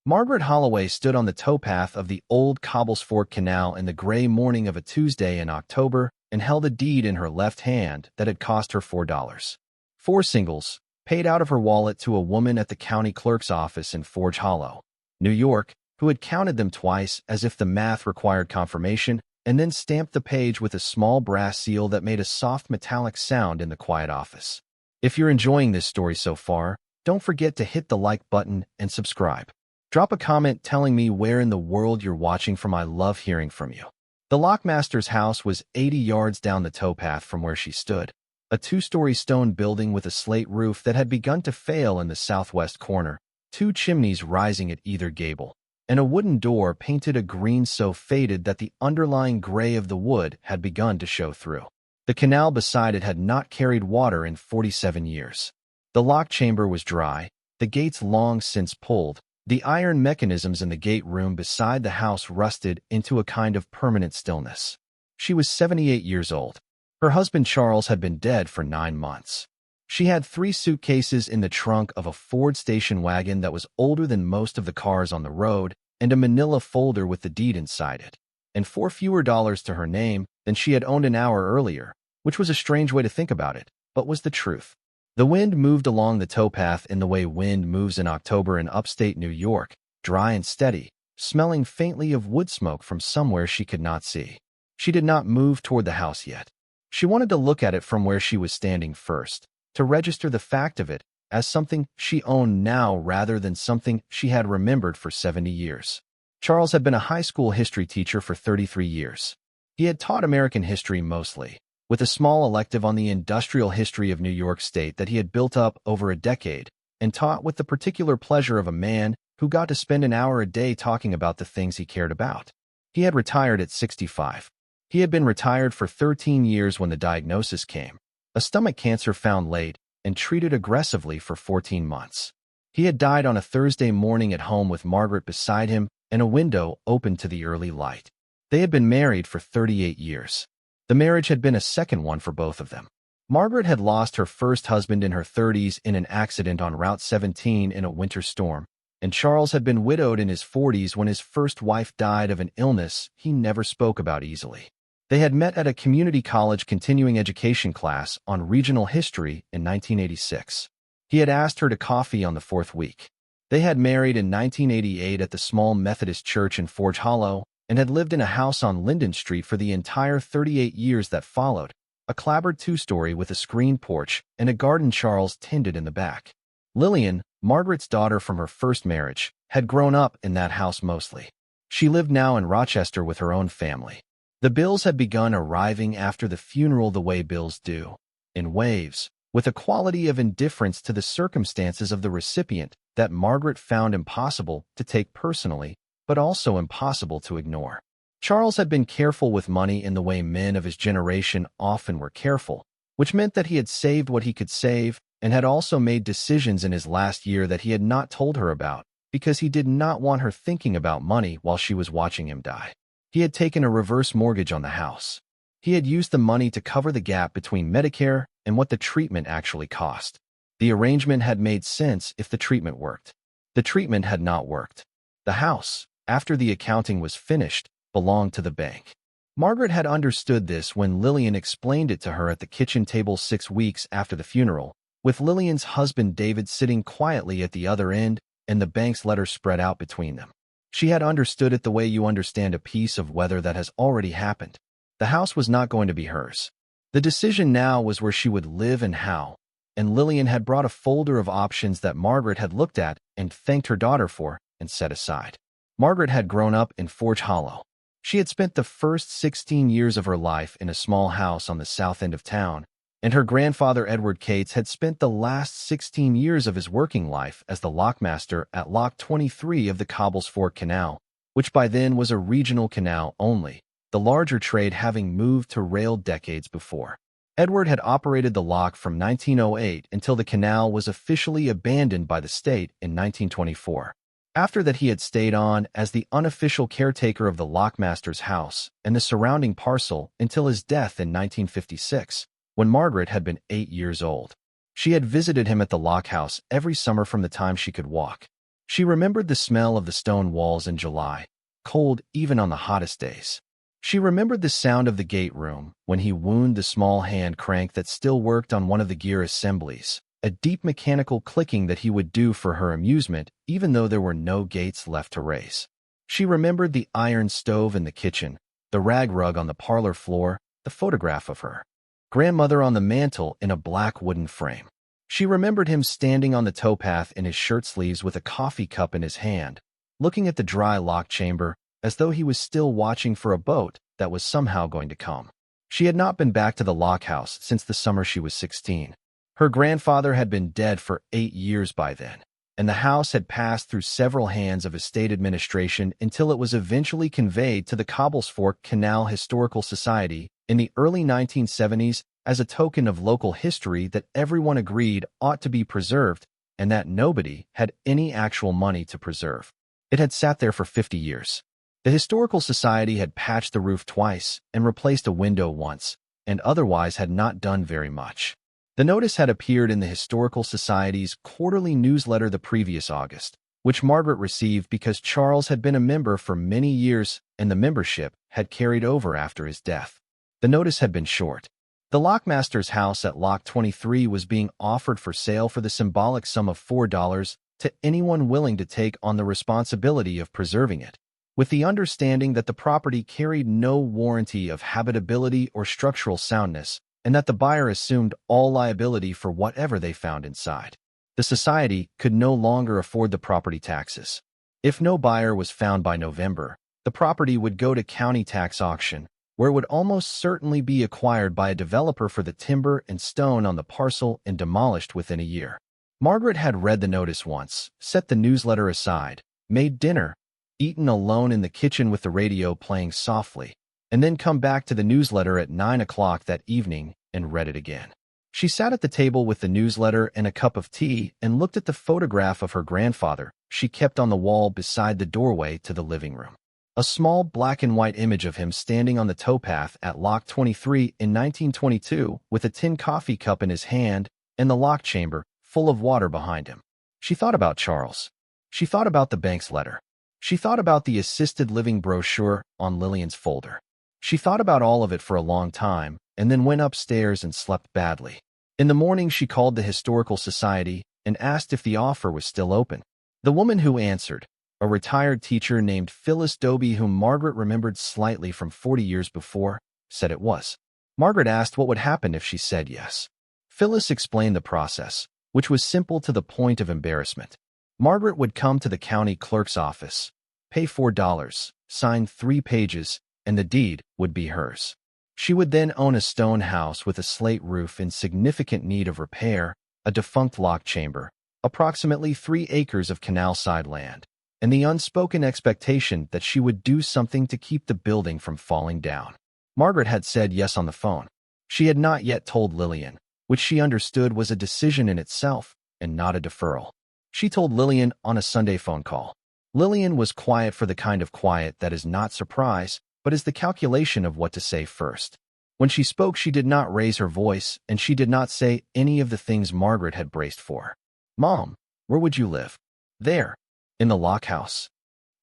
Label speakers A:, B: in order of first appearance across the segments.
A: Margaret Holloway stood on the towpath of the old Cobblesfork Canal in the gray morning of a Tuesday in October and held a deed in her left hand that had cost her $4. 4 singles, paid out of her wallet to a woman at the county clerk's office in Forge Hollow, New York, who had counted them twice as if the math required confirmation, and then stamped the page with a small brass seal that made a soft metallic sound in the quiet office. If you're enjoying this story so far, don't forget to hit the like button and subscribe. Drop a comment telling me where in the world you're watching from. I love hearing from you. The Lockmaster's house was 80 yards down the towpath from where she stood, a 2-story stone building with a slate roof that had begun to fail in the southwest corner, 2 chimneys rising at either gable, and a wooden door painted a green so faded that the underlying gray of the wood had begun to show through. The canal beside it had not carried water in 47 years. The lock chamber was dry, the gates long since pulled. The iron mechanisms in the gate room beside the house rusted into a kind of permanent stillness. She was 78 years old. Her husband Charles had been dead for 9 months. She had 3 suitcases in the trunk of a Ford station wagon that was older than most of the cars on the road, and a manila folder with the deed inside it, and $4 fewer to her name than she had owned an hour earlier, which was a strange way to think about it, but was the truth. The wind moved along the towpath in the way wind moves in October in upstate New York, dry and steady, smelling faintly of wood smoke from somewhere she could not see. She did not move toward the house yet. She wanted to look at it from where she was standing first, to register the fact of it as something she owned now rather than something she had remembered for 70 years. Charles had been a high school history teacher for 33 years. He had taught American history mostly, with a small elective on the industrial history of New York State that he had built up over a decade, and taught with the particular pleasure of a man who got to spend an hour a day talking about the things he cared about. He had retired at 65. He had been retired for 13 years when the diagnosis came, a stomach cancer found late and treated aggressively for 14 months. He had died on a Thursday morning at home with Margaret beside him and a window open to the early light. They had been married for 38 years. The marriage had been a second one for both of them. Margaret had lost her first husband in her 30s in an accident on Route 17 in a winter storm, and Charles had been widowed in his 40s when his first wife died of an illness he never spoke about easily. They had met at a community college continuing education class on regional history in 1986. He had asked her to coffee on the 4th week. They had married in 1988 at the small Methodist church in Forge Hollow, and had lived in a house on Linden Street for the entire 38 years that followed, a clapboard 2-story with a screen porch and a garden Charles tended in the back. Lillian, Margaret's daughter from her first marriage, had grown up in that house mostly. She lived now in Rochester with her own family. The bills had begun arriving after the funeral the way bills do, in waves, with a quality of indifference to the circumstances of the recipient that Margaret found impossible to take personally, but also impossible to ignore. Charles had been careful with money in the way men of his generation often were careful, which meant that he had saved what he could save and had also made decisions in his last year that he had not told her about because he did not want her thinking about money while she was watching him die. He had taken a reverse mortgage on the house. He had used the money to cover the gap between Medicare and what the treatment actually cost. The arrangement had made sense if the treatment worked. The treatment had not worked. The house, after the accounting was finished, belonged to the bank. Margaret had understood this when Lillian explained it to her at the kitchen table 6 weeks after the funeral, with Lillian's husband David sitting quietly at the other end and the bank's letter spread out between them. She had understood it the way you understand a piece of weather that has already happened. The house was not going to be hers. The decision now was where she would live and how, and Lillian had brought a folder of options that Margaret had looked at and thanked her daughter for and set aside. Margaret had grown up in Forge Hollow. She had spent the first 16 years of her life in a small house on the south end of town, and her grandfather Edward Cates had spent the last 16 years of his working life as the lockmaster at Lock 23 of the Cobblesfork Canal, which by then was a regional canal only, the larger trade having moved to rail decades before. Edward had operated the lock from 1908 until the canal was officially abandoned by the state in 1924. After that, he had stayed on as the unofficial caretaker of the Lockmaster's house and the surrounding parcel until his death in 1956, when Margaret had been 8 years old. She had visited him at the Lockhouse every summer from the time she could walk. She remembered the smell of the stone walls in July, cold even on the hottest days. She remembered the sound of the gate room when he wound the small hand crank that still worked on one of the gear assemblies, a deep mechanical clicking that he would do for her amusement even though there were no gates left to raise. She remembered the iron stove in the kitchen, the rag rug on the parlor floor, the photograph of her grandmother on the mantel in a black wooden frame. She remembered him standing on the towpath in his shirt sleeves with a coffee cup in his hand, looking at the dry lock chamber as though he was still watching for a boat that was somehow going to come. She had not been back to the lockhouse since the summer she was 16. Her grandfather had been dead for 8 years by then, and the house had passed through several hands of estate administration until it was eventually conveyed to the Cobblesfork Canal Historical Society in the early 1970s as a token of local history that everyone agreed ought to be preserved and that nobody had any actual money to preserve. It had sat there for 50 years. The Historical Society had patched the roof twice and replaced a window once, and otherwise had not done very much. The notice had appeared in the Historical Society's quarterly newsletter the previous August, which Margaret received because Charles had been a member for many years and the membership had carried over after his death. The notice had been short. The Lockmaster's house at Lock 23 was being offered for sale for the symbolic sum of $4 to anyone willing to take on the responsibility of preserving it, with the understanding that the property carried no warranty of habitability or structural soundness, and that the buyer assumed all liability for whatever they found inside. The society could no longer afford the property taxes. If no buyer was found by November, the property would go to county tax auction, where it would almost certainly be acquired by a developer for the timber and stone on the parcel and demolished within a year. Margaret had read the notice once, set the newsletter aside, made dinner, eaten alone in the kitchen with the radio playing softly, and then come back to the newsletter at 9 o'clock that evening and read it again. She sat at the table with the newsletter and a cup of tea and looked at the photograph of her grandfather she kept on the wall beside the doorway to the living room. A small black and white image of him standing on the towpath at Lock 23 in 1922 with a tin coffee cup in his hand and the lock chamber full of water behind him. She thought about Charles. She thought about the bank's letter. She thought about the assisted living brochure on Lillian's folder. She thought about all of it for a long time and then went upstairs and slept badly. In the morning, she called the Historical Society and asked if the offer was still open. The woman who answered, a retired teacher named Phyllis Doby, whom Margaret remembered slightly from 40 years before, said it was. Margaret asked what would happen if she said yes. Phyllis explained the process, which was simple to the point of embarrassment. Margaret would come to the county clerk's office, pay $4, sign 3 pages, and the deed would be hers. She would then own a stone house with a slate roof in significant need of repair, a defunct lock chamber, approximately 3 acres of canal-side land, and the unspoken expectation that she would do something to keep the building from falling down. Margaret had said yes on the phone. She had not yet told Lillian, which she understood was a decision in itself and not a deferral. She told Lillian on a Sunday phone call. Lillian was quiet for the kind of quiet that is not surprise, but is the calculation of what to say first. When she spoke, she did not raise her voice, and she did not say any of the things Margaret had braced for. Mom, where would you live? There. In the lockhouse.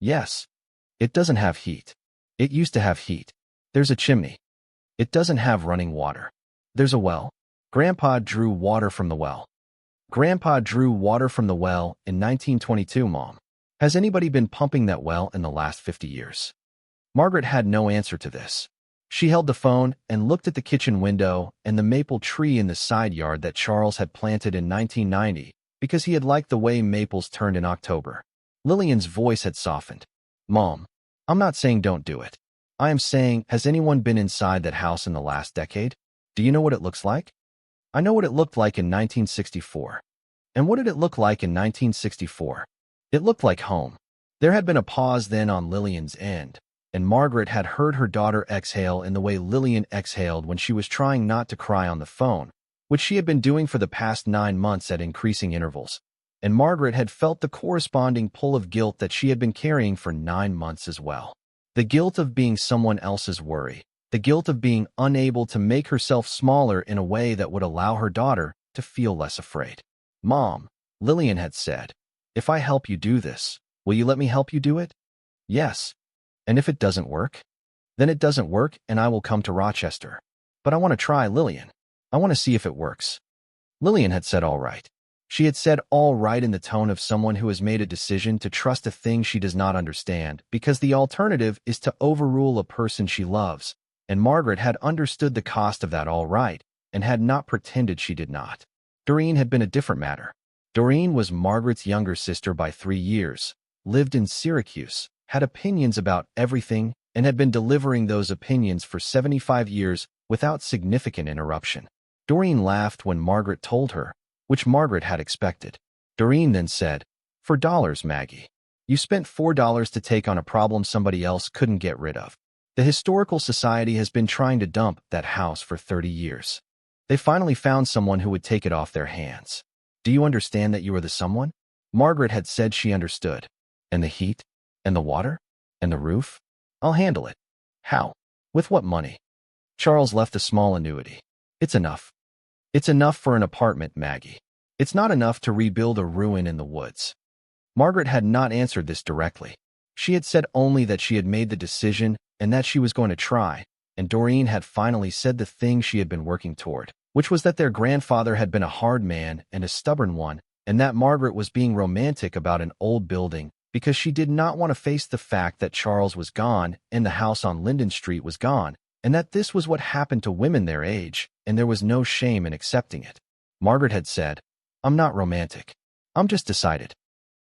A: Yes. It doesn't have heat. It used to have heat. There's a chimney. It doesn't have running water. There's a well. Grandpa drew water from the well. Grandpa drew water from the well in 1922, Mom. Has anybody been pumping that well in the last 50 years? Margaret had no answer to this. She held the phone and looked at the kitchen window and the maple tree in the side yard that Charles had planted in 1990 because he had liked the way maples turned in October. Lillian's voice had softened. Mom, I'm not saying don't do it. I am saying, has anyone been inside that house in the last decade? Do you know what it looks like? I know what it looked like in 1964. And what did it look like in 1964? It looked like home. There had been a pause then on Lillian's end, and Margaret had heard her daughter exhale in the way Lillian exhaled when she was trying not to cry on the phone, which she had been doing for the past 9 months at increasing intervals. And Margaret had felt the corresponding pull of guilt that she had been carrying for 9 months as well. The guilt of being someone else's worry. The guilt of being unable to make herself smaller in a way that would allow her daughter to feel less afraid. Mom, Lillian had said, If I help you do this, will you let me help you do it? Yes. And if it doesn't work? Then it doesn't work and I will come to Rochester. But I want to try, Lillian. I want to see if it works. Lillian had said all right. She had said all right in the tone of someone who has made a decision to trust a thing she does not understand, because the alternative is to overrule a person she loves, and Margaret had understood the cost of that all right, and had not pretended she did not. Doreen had been a different matter. Doreen was Margaret's younger sister by 3 years, lived in Syracuse, had opinions about everything, and had been delivering those opinions for 75 years without significant interruption. Doreen laughed when Margaret told her, which Margaret had expected. Doreen then said, $4, Maggie. You spent $4 to take on a problem somebody else couldn't get rid of. The Historical Society has been trying to dump that house for 30 years. They finally found someone who would take it off their hands. Do you understand that you are the someone? Margaret had said she understood. And the heat? And the water? And the roof? I'll handle it. How? With what money? Charles left a small annuity. It's enough. It's enough for an apartment, Maggie. It's not enough to rebuild a ruin in the woods. Margaret had not answered this directly. She had said only that she had made the decision and that she was going to try, and Doreen had finally said the thing she had been working toward, which was that their grandfather had been a hard man and a stubborn one, and that Margaret was being romantic about an old building because she did not want to face the fact that Charles was gone and the house on Linden Street was gone, and that this was what happened to women their age, and there was no shame in accepting it. Margaret had said, I'm not romantic. I'm just decided.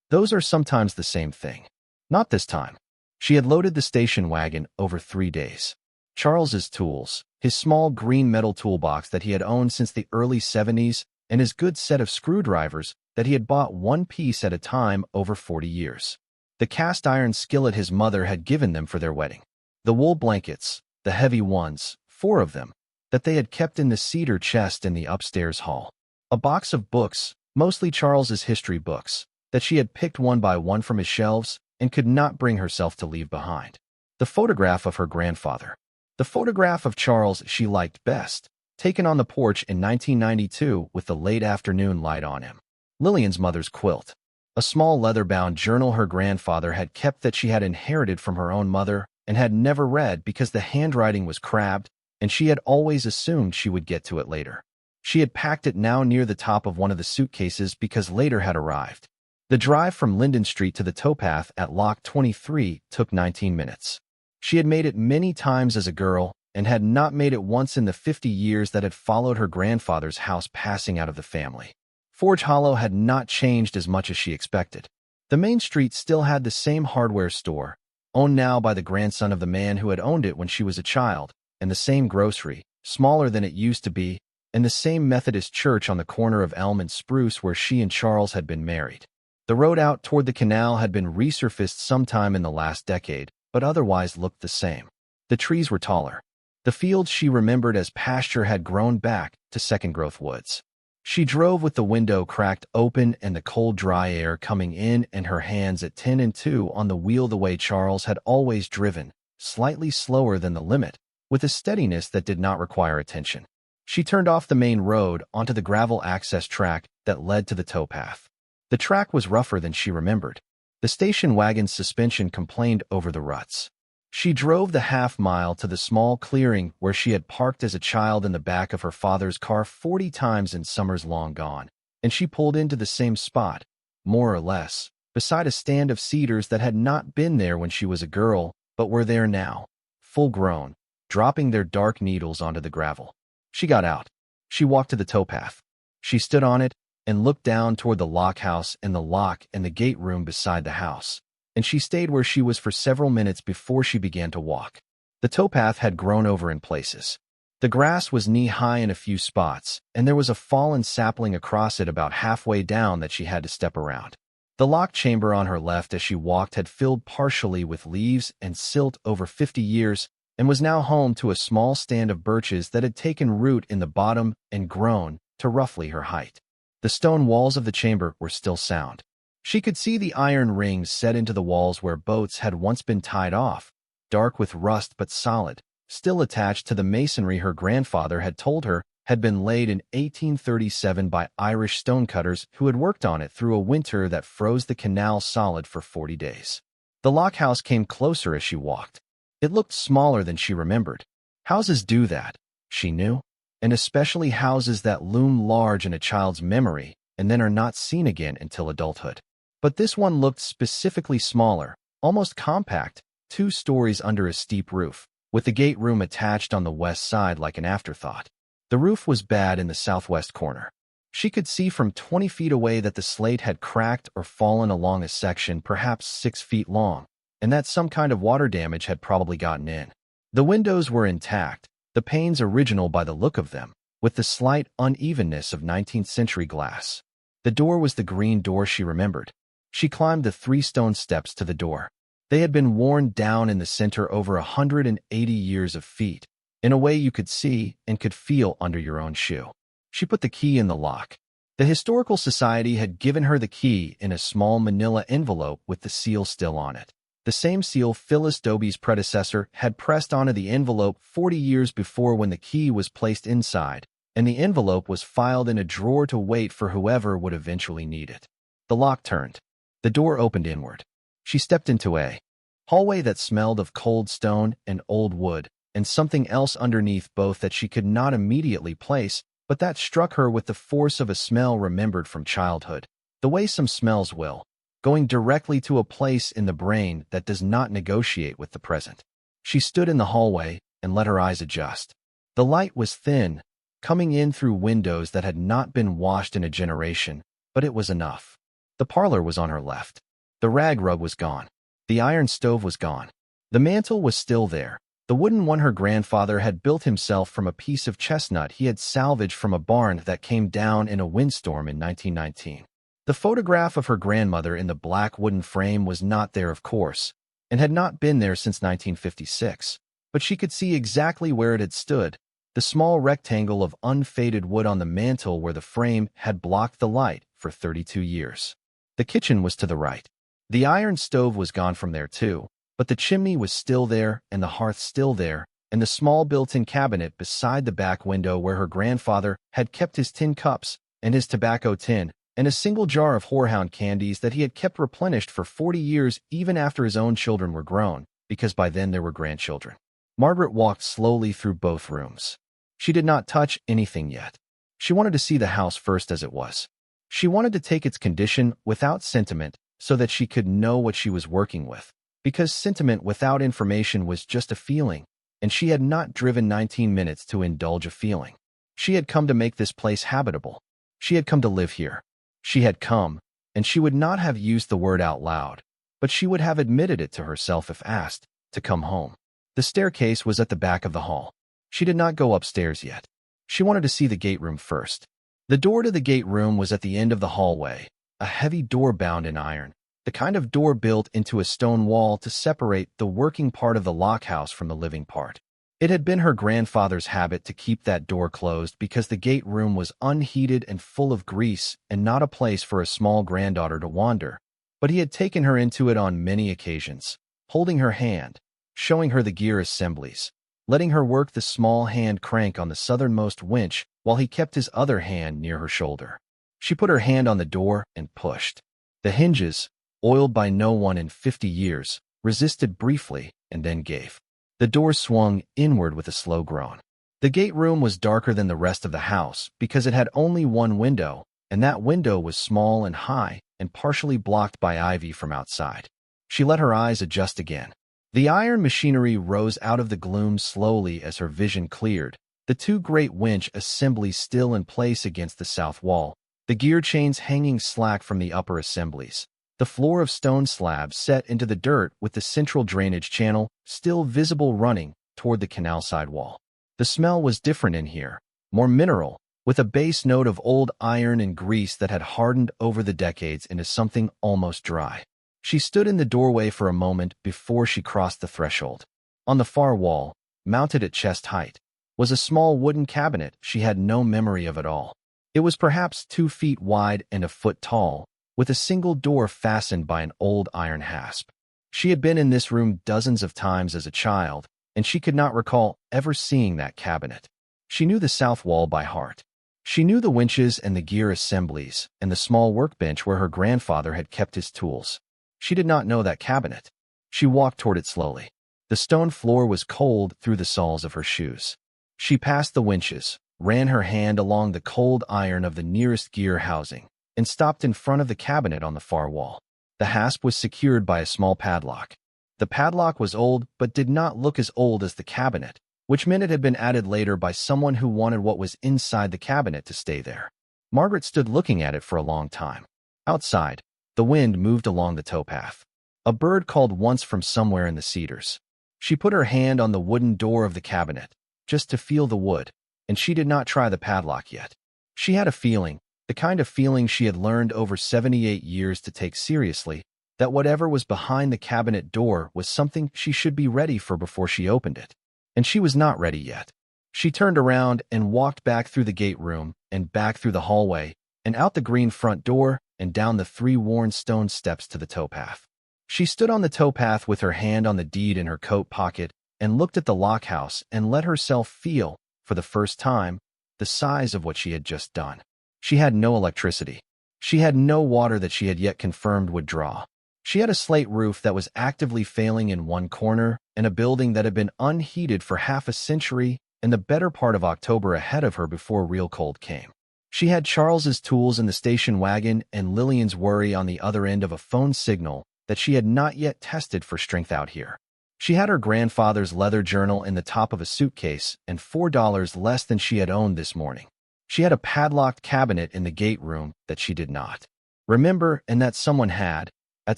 A: Those are sometimes the same thing. Not this time. She had loaded the station wagon over 3 days. Charles's tools, his small green metal toolbox that he had owned since the early 70s, and his good set of screwdrivers that he had bought one piece at a time over 40 years. The cast iron skillet his mother had given them for their wedding. The wool blankets, the heavy ones, 4 of them, that they had kept in the cedar chest in the upstairs hall. A box of books, mostly Charles's history books, that she had picked one by one from his shelves and could not bring herself to leave behind. The photograph of her grandfather. The photograph of Charles she liked best, taken on the porch in 1992 with the late afternoon light on him. Lillian's mother's quilt. A small leather-bound journal her grandfather had kept that she had inherited from her own mother and had never read because the handwriting was crabbed, and she had always assumed she would get to it later. She had packed it now near the top of one of the suitcases because later had arrived. The drive from Linden Street to the towpath at Lock 23 took 19 minutes. She had made it many times as a girl and had not made it once in the 50 years that had followed her grandfather's house passing out of the family. Forge Hollow had not changed as much as she expected. The main street still had the same hardware store, owned now by the grandson of the man who had owned it when she was a child, and the same grocery, smaller than it used to be, and the same Methodist church on the corner of Elm and Spruce where she and Charles had been married. The road out toward the canal had been resurfaced sometime in the last decade, but otherwise looked the same. The trees were taller. The fields she remembered as pasture had grown back to second-growth woods. She drove with the window cracked open and the cold, dry air coming in and her hands at 10 and 2 on the wheel the way Charles had always driven, slightly slower than the limit, with a steadiness that did not require attention. She turned off the main road onto the gravel access track that led to the towpath. The track was rougher than she remembered. The station wagon's suspension complained over the ruts. She drove the half-mile to the small clearing where she had parked as a child in the back of her father's car 40 times in summers long gone, and she pulled into the same spot, more or less, beside a stand of cedars that had not been there when she was a girl, but were there now, full-grown, dropping their dark needles onto the gravel. She got out. She walked to the towpath. She stood on it and looked down toward the lockhouse and the lock and the gate room beside the house, and she stayed where she was for several minutes before she began to walk. The towpath had grown over in places. The grass was knee-high in a few spots, and there was a fallen sapling across it about halfway down that she had to step around. The locked chamber on her left as she walked had filled partially with leaves and silt over 50 years, and was now home to a small stand of birches that had taken root in the bottom and grown to roughly her height. The stone walls of the chamber were still sound. She could see the iron rings set into the walls where boats had once been tied off, dark with rust but solid, still attached to the masonry her grandfather had told her had been laid in 1837 by Irish stonecutters who had worked on it through a winter that froze the canal solid for 40 days. The lockhouse came closer as she walked. It looked smaller than she remembered. Houses do that, she knew, and especially houses that loom large in a child's memory and then are not seen again until adulthood. But this one looked specifically smaller, almost compact, 2 stories under a steep roof, with the gate room attached on the west side like an afterthought. The roof was bad in the southwest corner. She could see from 20 feet away that the slate had cracked or fallen along a section perhaps 6 feet long, and that some kind of water damage had probably gotten in. The windows were intact, the panes original by the look of them, with the slight unevenness of 19th-century glass. The door was the green door she remembered. She climbed the 3 stone steps to the door. They had been worn down in the center over 180 years of feet, in a way you could see and could feel under your own shoe. She put the key in the lock. The Historical Society had given her the key in a small manila envelope with the seal still on it. The same seal Phyllis Dobie's predecessor had pressed onto the envelope 40 years before when the key was placed inside, and the envelope was filed in a drawer to wait for whoever would eventually need it. The lock turned. The door opened inward. She stepped into a hallway that smelled of cold stone and old wood, and something else underneath both that she could not immediately place, but that struck her with the force of a smell remembered from childhood, the way some smells will, going directly to a place in the brain that does not negotiate with the present. She stood in the hallway and let her eyes adjust. The light was thin, coming in through windows that had not been washed in a generation, but it was enough. The parlor was on her left. The rag rug was gone. The iron stove was gone. The mantel was still there, the wooden one her grandfather had built himself from a piece of chestnut he had salvaged from a barn that came down in a windstorm in 1919. The photograph of her grandmother in the black wooden frame was not there, of course, and had not been there since 1956, but she could see exactly where it had stood, the small rectangle of unfaded wood on the mantel where the frame had blocked the light for 32 years. The kitchen was to the right. The iron stove was gone from there too, but the chimney was still there and the hearth still there, and the small built-in cabinet beside the back window where her grandfather had kept his tin cups and his tobacco tin and a single jar of horehound candies that he had kept replenished for 40 years even after his own children were grown, because by then there were grandchildren. Margaret walked slowly through both rooms. She did not touch anything yet. She wanted to see the house first as it was. She wanted to take its condition without sentiment so that she could know what she was working with, because sentiment without information was just a feeling, and she had not driven 19 minutes to indulge a feeling. She had come to make this place habitable. She had come to live here. She had come, and she would not have used the word out loud, but she would have admitted it to herself if asked, to come home. The staircase was at the back of the hall. She did not go upstairs yet. She wanted to see the gate room first. The door to the gate room was at the end of the hallway, a heavy door bound in iron, the kind of door built into a stone wall to separate the working part of the lockhouse from the living part. It had been her grandfather's habit to keep that door closed because the gate room was unheated and full of grease and not a place for a small granddaughter to wander, but he had taken her into it on many occasions, holding her hand, showing her the gear assemblies, letting her work the small hand crank on the southernmost winch while he kept his other hand near her shoulder. She put her hand on the door and pushed. The hinges, oiled by no one in 50 years, resisted briefly and then gave. The door swung inward with a slow groan. The gate room was darker than the rest of the house because it had only one window, and that window was small and high and partially blocked by ivy from outside. She let her eyes adjust again. The iron machinery rose out of the gloom slowly as her vision cleared, the 2 great winch assemblies still in place against the south wall, the gear chains hanging slack from the upper assemblies, the floor of stone slabs set into the dirt with the central drainage channel still visible running toward the canal side wall. The smell was different in here, more mineral, with a base note of old iron and grease that had hardened over the decades into something almost dry. She stood in the doorway for a moment before she crossed the threshold. On the far wall, mounted at chest height, was a small wooden cabinet she had no memory of at all. It was perhaps 2 feet wide and a foot tall, with a single door fastened by an old iron hasp. She had been in this room dozens of times as a child, and she could not recall ever seeing that cabinet. She knew the south wall by heart. She knew the winches and the gear assemblies and the small workbench where her grandfather had kept his tools. She did not know that cabinet. She walked toward it slowly. The stone floor was cold through the soles of her shoes. She passed the winches, ran her hand along the cold iron of the nearest gear housing, and stopped in front of the cabinet on the far wall. The hasp was secured by a small padlock. The padlock was old but did not look as old as the cabinet, which meant it had been added later by someone who wanted what was inside the cabinet to stay there. Margaret stood looking at it for a long time. Outside, the wind moved along the towpath. A bird called once from somewhere in the cedars. She put her hand on the wooden door of the cabinet, just to feel the wood, and she did not try the padlock yet. She had a feeling, the kind of feeling she had learned over 78 years to take seriously, that whatever was behind the cabinet door was something she should be ready for before she opened it. And she was not ready yet. She turned around and walked back through the gate room and back through the hallway and out the green front door and down the 3 worn stone steps to the towpath. She stood on the towpath with her hand on the deed in her coat pocket and looked at the lockhouse and let herself feel, for the first time, the size of what she had just done. She had no electricity. She had no water that she had yet confirmed would draw. She had a slate roof that was actively failing in one corner and a building that had been unheated for half a century and the better part of October ahead of her before real cold came. She had Charles's tools in the station wagon and Lillian's worry on the other end of a phone signal that she had not yet tested for strength out here. She had her grandfather's leather journal in the top of a suitcase and $4 less than she had owned this morning. She had a padlocked cabinet in the gate room that she did not remember and that someone had, at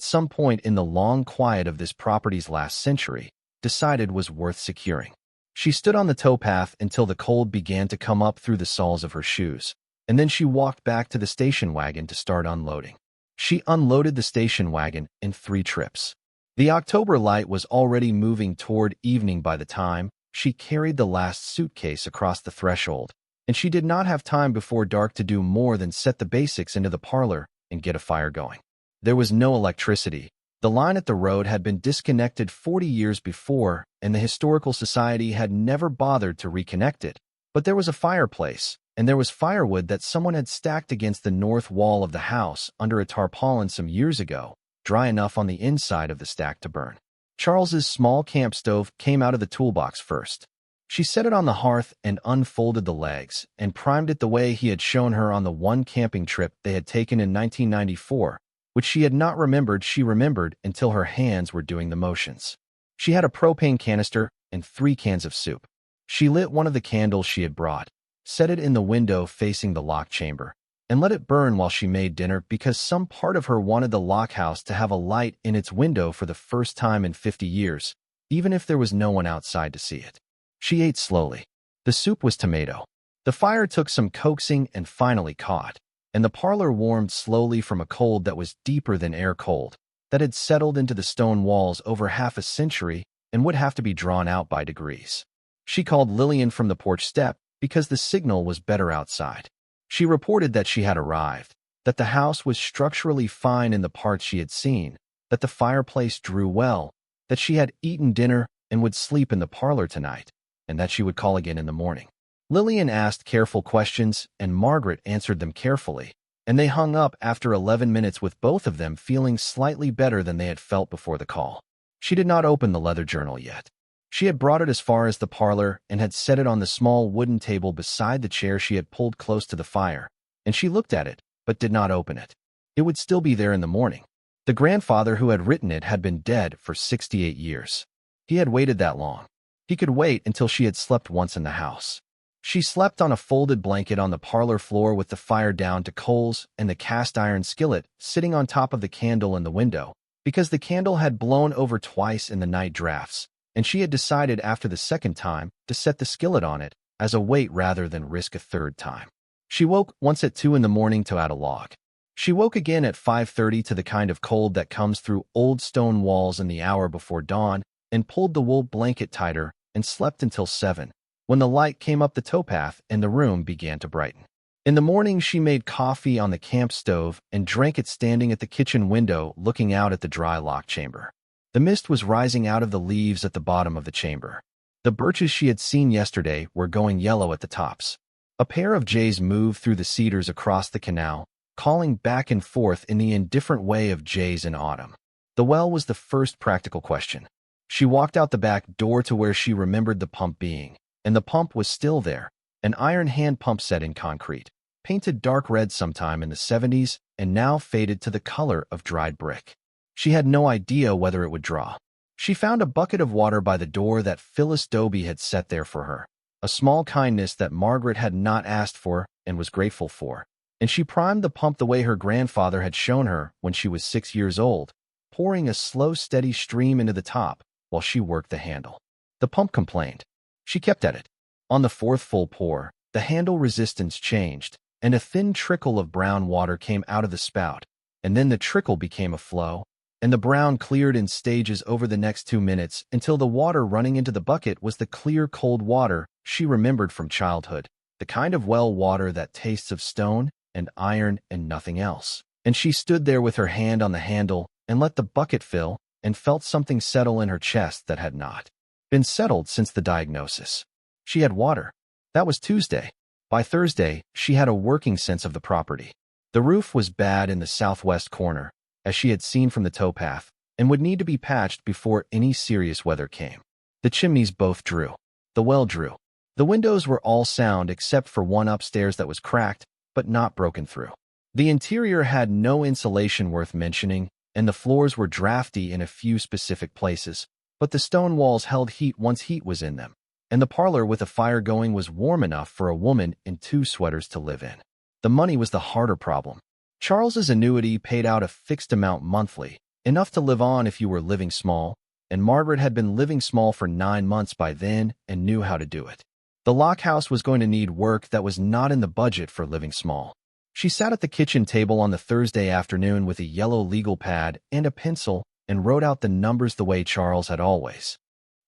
A: some point in the long quiet of this property's last century, decided was worth securing. She stood on the towpath until the cold began to come up through the soles of her shoes, and then she walked back to the station wagon to start unloading. She unloaded the station wagon in 3 trips. The October light was already moving toward evening by the time she carried the last suitcase across the threshold, and she did not have time before dark to do more than set the basics into the parlor and get a fire going. There was no electricity. The line at the road had been disconnected 40 years before, and the Historical Society had never bothered to reconnect it. But there was a fireplace, and there was firewood that someone had stacked against the north wall of the house under a tarpaulin some years ago, dry enough on the inside of the stack to burn. Charles's small camp stove came out of the toolbox first. She set it on the hearth and unfolded the legs and primed it the way he had shown her on the one camping trip they had taken in 1994, which she had not remembered she remembered until her hands were doing the motions. She had a propane canister and 3 cans of soup. She lit one of the candles she had brought, set it in the window facing the lock chamber, and let it burn while she made dinner because some part of her wanted the lockhouse to have a light in its window for the first time in 50 years, even if there was no one outside to see it. She ate slowly. The soup was tomato. The fire took some coaxing and finally caught, and the parlor warmed slowly from a cold that was deeper than air cold, that had settled into the stone walls over half a century and would have to be drawn out by degrees. She called Lillian from the porch step because the signal was better outside. She reported that she had arrived, that the house was structurally fine in the parts she had seen, that the fireplace drew well, that she had eaten dinner and would sleep in the parlor tonight, and that she would call again in the morning. Lillian asked careful questions, and Margaret answered them carefully, and they hung up after 11 minutes with both of them feeling slightly better than they had felt before the call. She did not open the leather journal yet. She had brought it as far as the parlor and had set it on the small wooden table beside the chair she had pulled close to the fire, and she looked at it, but did not open it. It would still be there in the morning. The grandfather who had written it had been dead for 68 years. He had waited that long. He could wait until she had slept once in the house. She slept on a folded blanket on the parlor floor with the fire down to coals and the cast-iron skillet sitting on top of the candle in the window, because the candle had blown over twice in the night drafts, and she had decided after the second time to set the skillet on it as a weight rather than risk a third time. She woke once at 2 in the morning to add a log. She woke again at 5:30 to the kind of cold that comes through old stone walls in the hour before dawn, and pulled the wool blanket tighter and slept until 7, when the light came up the towpath and the room began to brighten. In the morning, she made coffee on the camp stove and drank it standing at the kitchen window looking out at the dry lock chamber. The mist was rising out of the leaves at the bottom of the chamber. The birches she had seen yesterday were going yellow at the tops. A pair of jays moved through the cedars across the canal, calling back and forth in the indifferent way of jays in autumn. The well was the first practical question. She walked out the back door to where she remembered the pump being, and the pump was still there, an iron hand pump set in concrete, painted dark red sometime in the 70s and now faded to the color of dried brick. She had no idea whether it would draw. She found a bucket of water by the door that Phyllis Doby had set there for her, a small kindness that Margaret had not asked for and was grateful for, and she primed the pump the way her grandfather had shown her when she was 6 years old, pouring a slow, steady stream into the top while she worked the handle. The pump complained. She kept at it. On the fourth full pour, the handle resistance changed, and a thin trickle of brown water came out of the spout, and then the trickle became a flow, and the brown cleared in stages over the next 2 minutes until the water running into the bucket was the clear, cold water she remembered from childhood, the kind of well water that tastes of stone and iron and nothing else. And she stood there with her hand on the handle and let the bucket fill and felt something settle in her chest that had not been settled since the diagnosis. She had water. That was Tuesday. By Thursday, she had a working sense of the property. The roof was bad in the southwest corner, as she had seen from the towpath, and would need to be patched before any serious weather came. The chimneys both drew. The well drew. The windows were all sound except for one upstairs that was cracked, but not broken through. The interior had no insulation worth mentioning, and the floors were drafty in a few specific places, but the stone walls held heat once heat was in them, and the parlor with a fire going was warm enough for a woman in 2 sweaters to live in. The money was the harder problem. Charles's annuity paid out a fixed amount monthly, enough to live on if you were living small, and Margaret had been living small for 9 months by then and knew how to do it. The lockhouse was going to need work that was not in the budget for living small. She sat at the kitchen table on the Thursday afternoon with a yellow legal pad and a pencil and wrote out the numbers the way Charles had always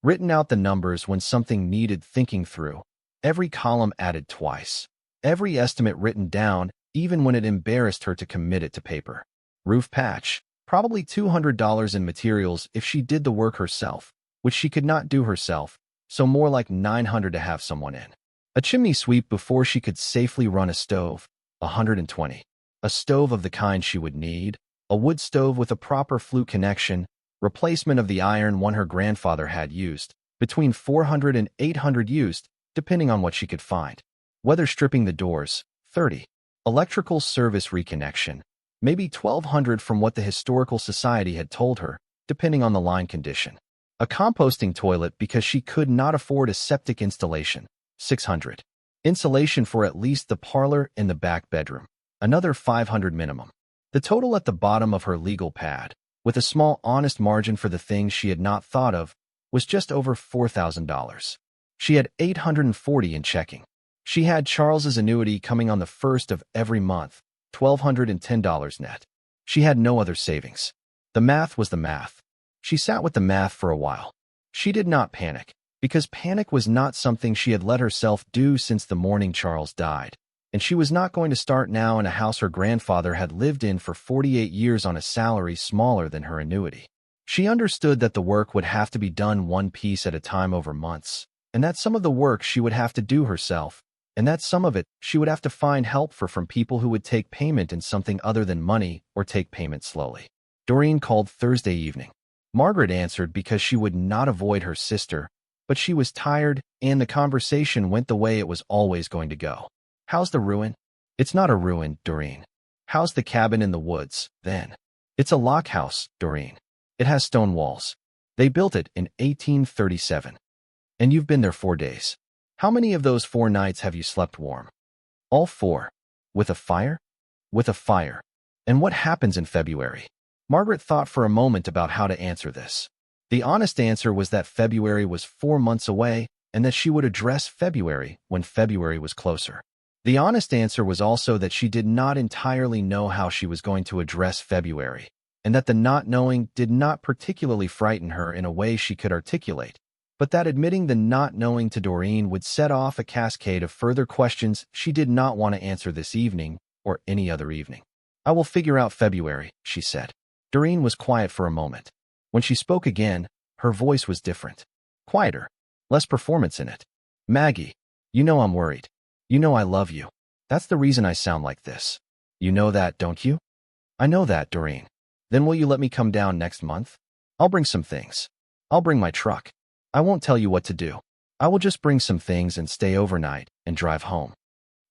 A: written out the numbers when something needed thinking through. Every column added twice. Every estimate written down, even when it embarrassed her to commit it to paper. Roof patch. Probably $200 in materials if she did the work herself, which she could not do herself, so more like $900 to have someone in. A chimney sweep before she could safely run a stove, $120. A stove of the kind she would need, a wood stove with a proper flue connection, replacement of the iron one her grandfather had used, between $400 and $800 used, depending on what she could find. Weather stripping the doors, $30. Electrical service reconnection, maybe $1,200 from what the Historical Society had told her, depending on the line condition. A composting toilet because she could not afford a septic installation, $600. Insulation for at least the parlor and the back bedroom, another $500 minimum. The total at the bottom of her legal pad, with a small honest margin for the things she had not thought of, was just over $4,000. She had $840 in checking. She had Charles's annuity coming on the first of every month, $1,210 net. She had no other savings. The math was the math. She sat with the math for a while. She did not panic, because panic was not something she had let herself do since the morning Charles died, and she was not going to start now in a house her grandfather had lived in for 48 years on a salary smaller than her annuity. She understood that the work would have to be done one piece at a time over months, and that some of the work she would have to do herself, and that some of it she would have to find help for from people who would take payment in something other than money or take payment slowly. Doreen called Thursday evening. Margaret answered because she would not avoid her sister, but she was tired, and the conversation went the way it was always going to go. How's the ruin? It's not a ruin, Doreen. How's the cabin in the woods, then? It's a lockhouse, Doreen. It has stone walls. They built it in 1837. And you've been there 4 days. How many of those 4 nights have you slept warm? All 4. With a fire? With a fire. And what happens in February? Margaret thought for a moment about how to answer this. The honest answer was that February was 4 months away and that she would address February when February was closer. The honest answer was also that she did not entirely know how she was going to address February, and that the not knowing did not particularly frighten her in a way she could articulate, but that admitting the not knowing to Doreen would set off a cascade of further questions she did not want to answer this evening or any other evening. I will figure out February, she said. Doreen was quiet for a moment. When she spoke again, her voice was different. Quieter. less performance in it. Maggie, you know I'm worried. You know I love you. That's the reason I sound like this. You know that, don't you? I know that, Doreen. Then will you let me come down next month? I'll bring some things. I'll bring my truck. I won't tell you what to do. I will just bring some things and stay overnight and drive home.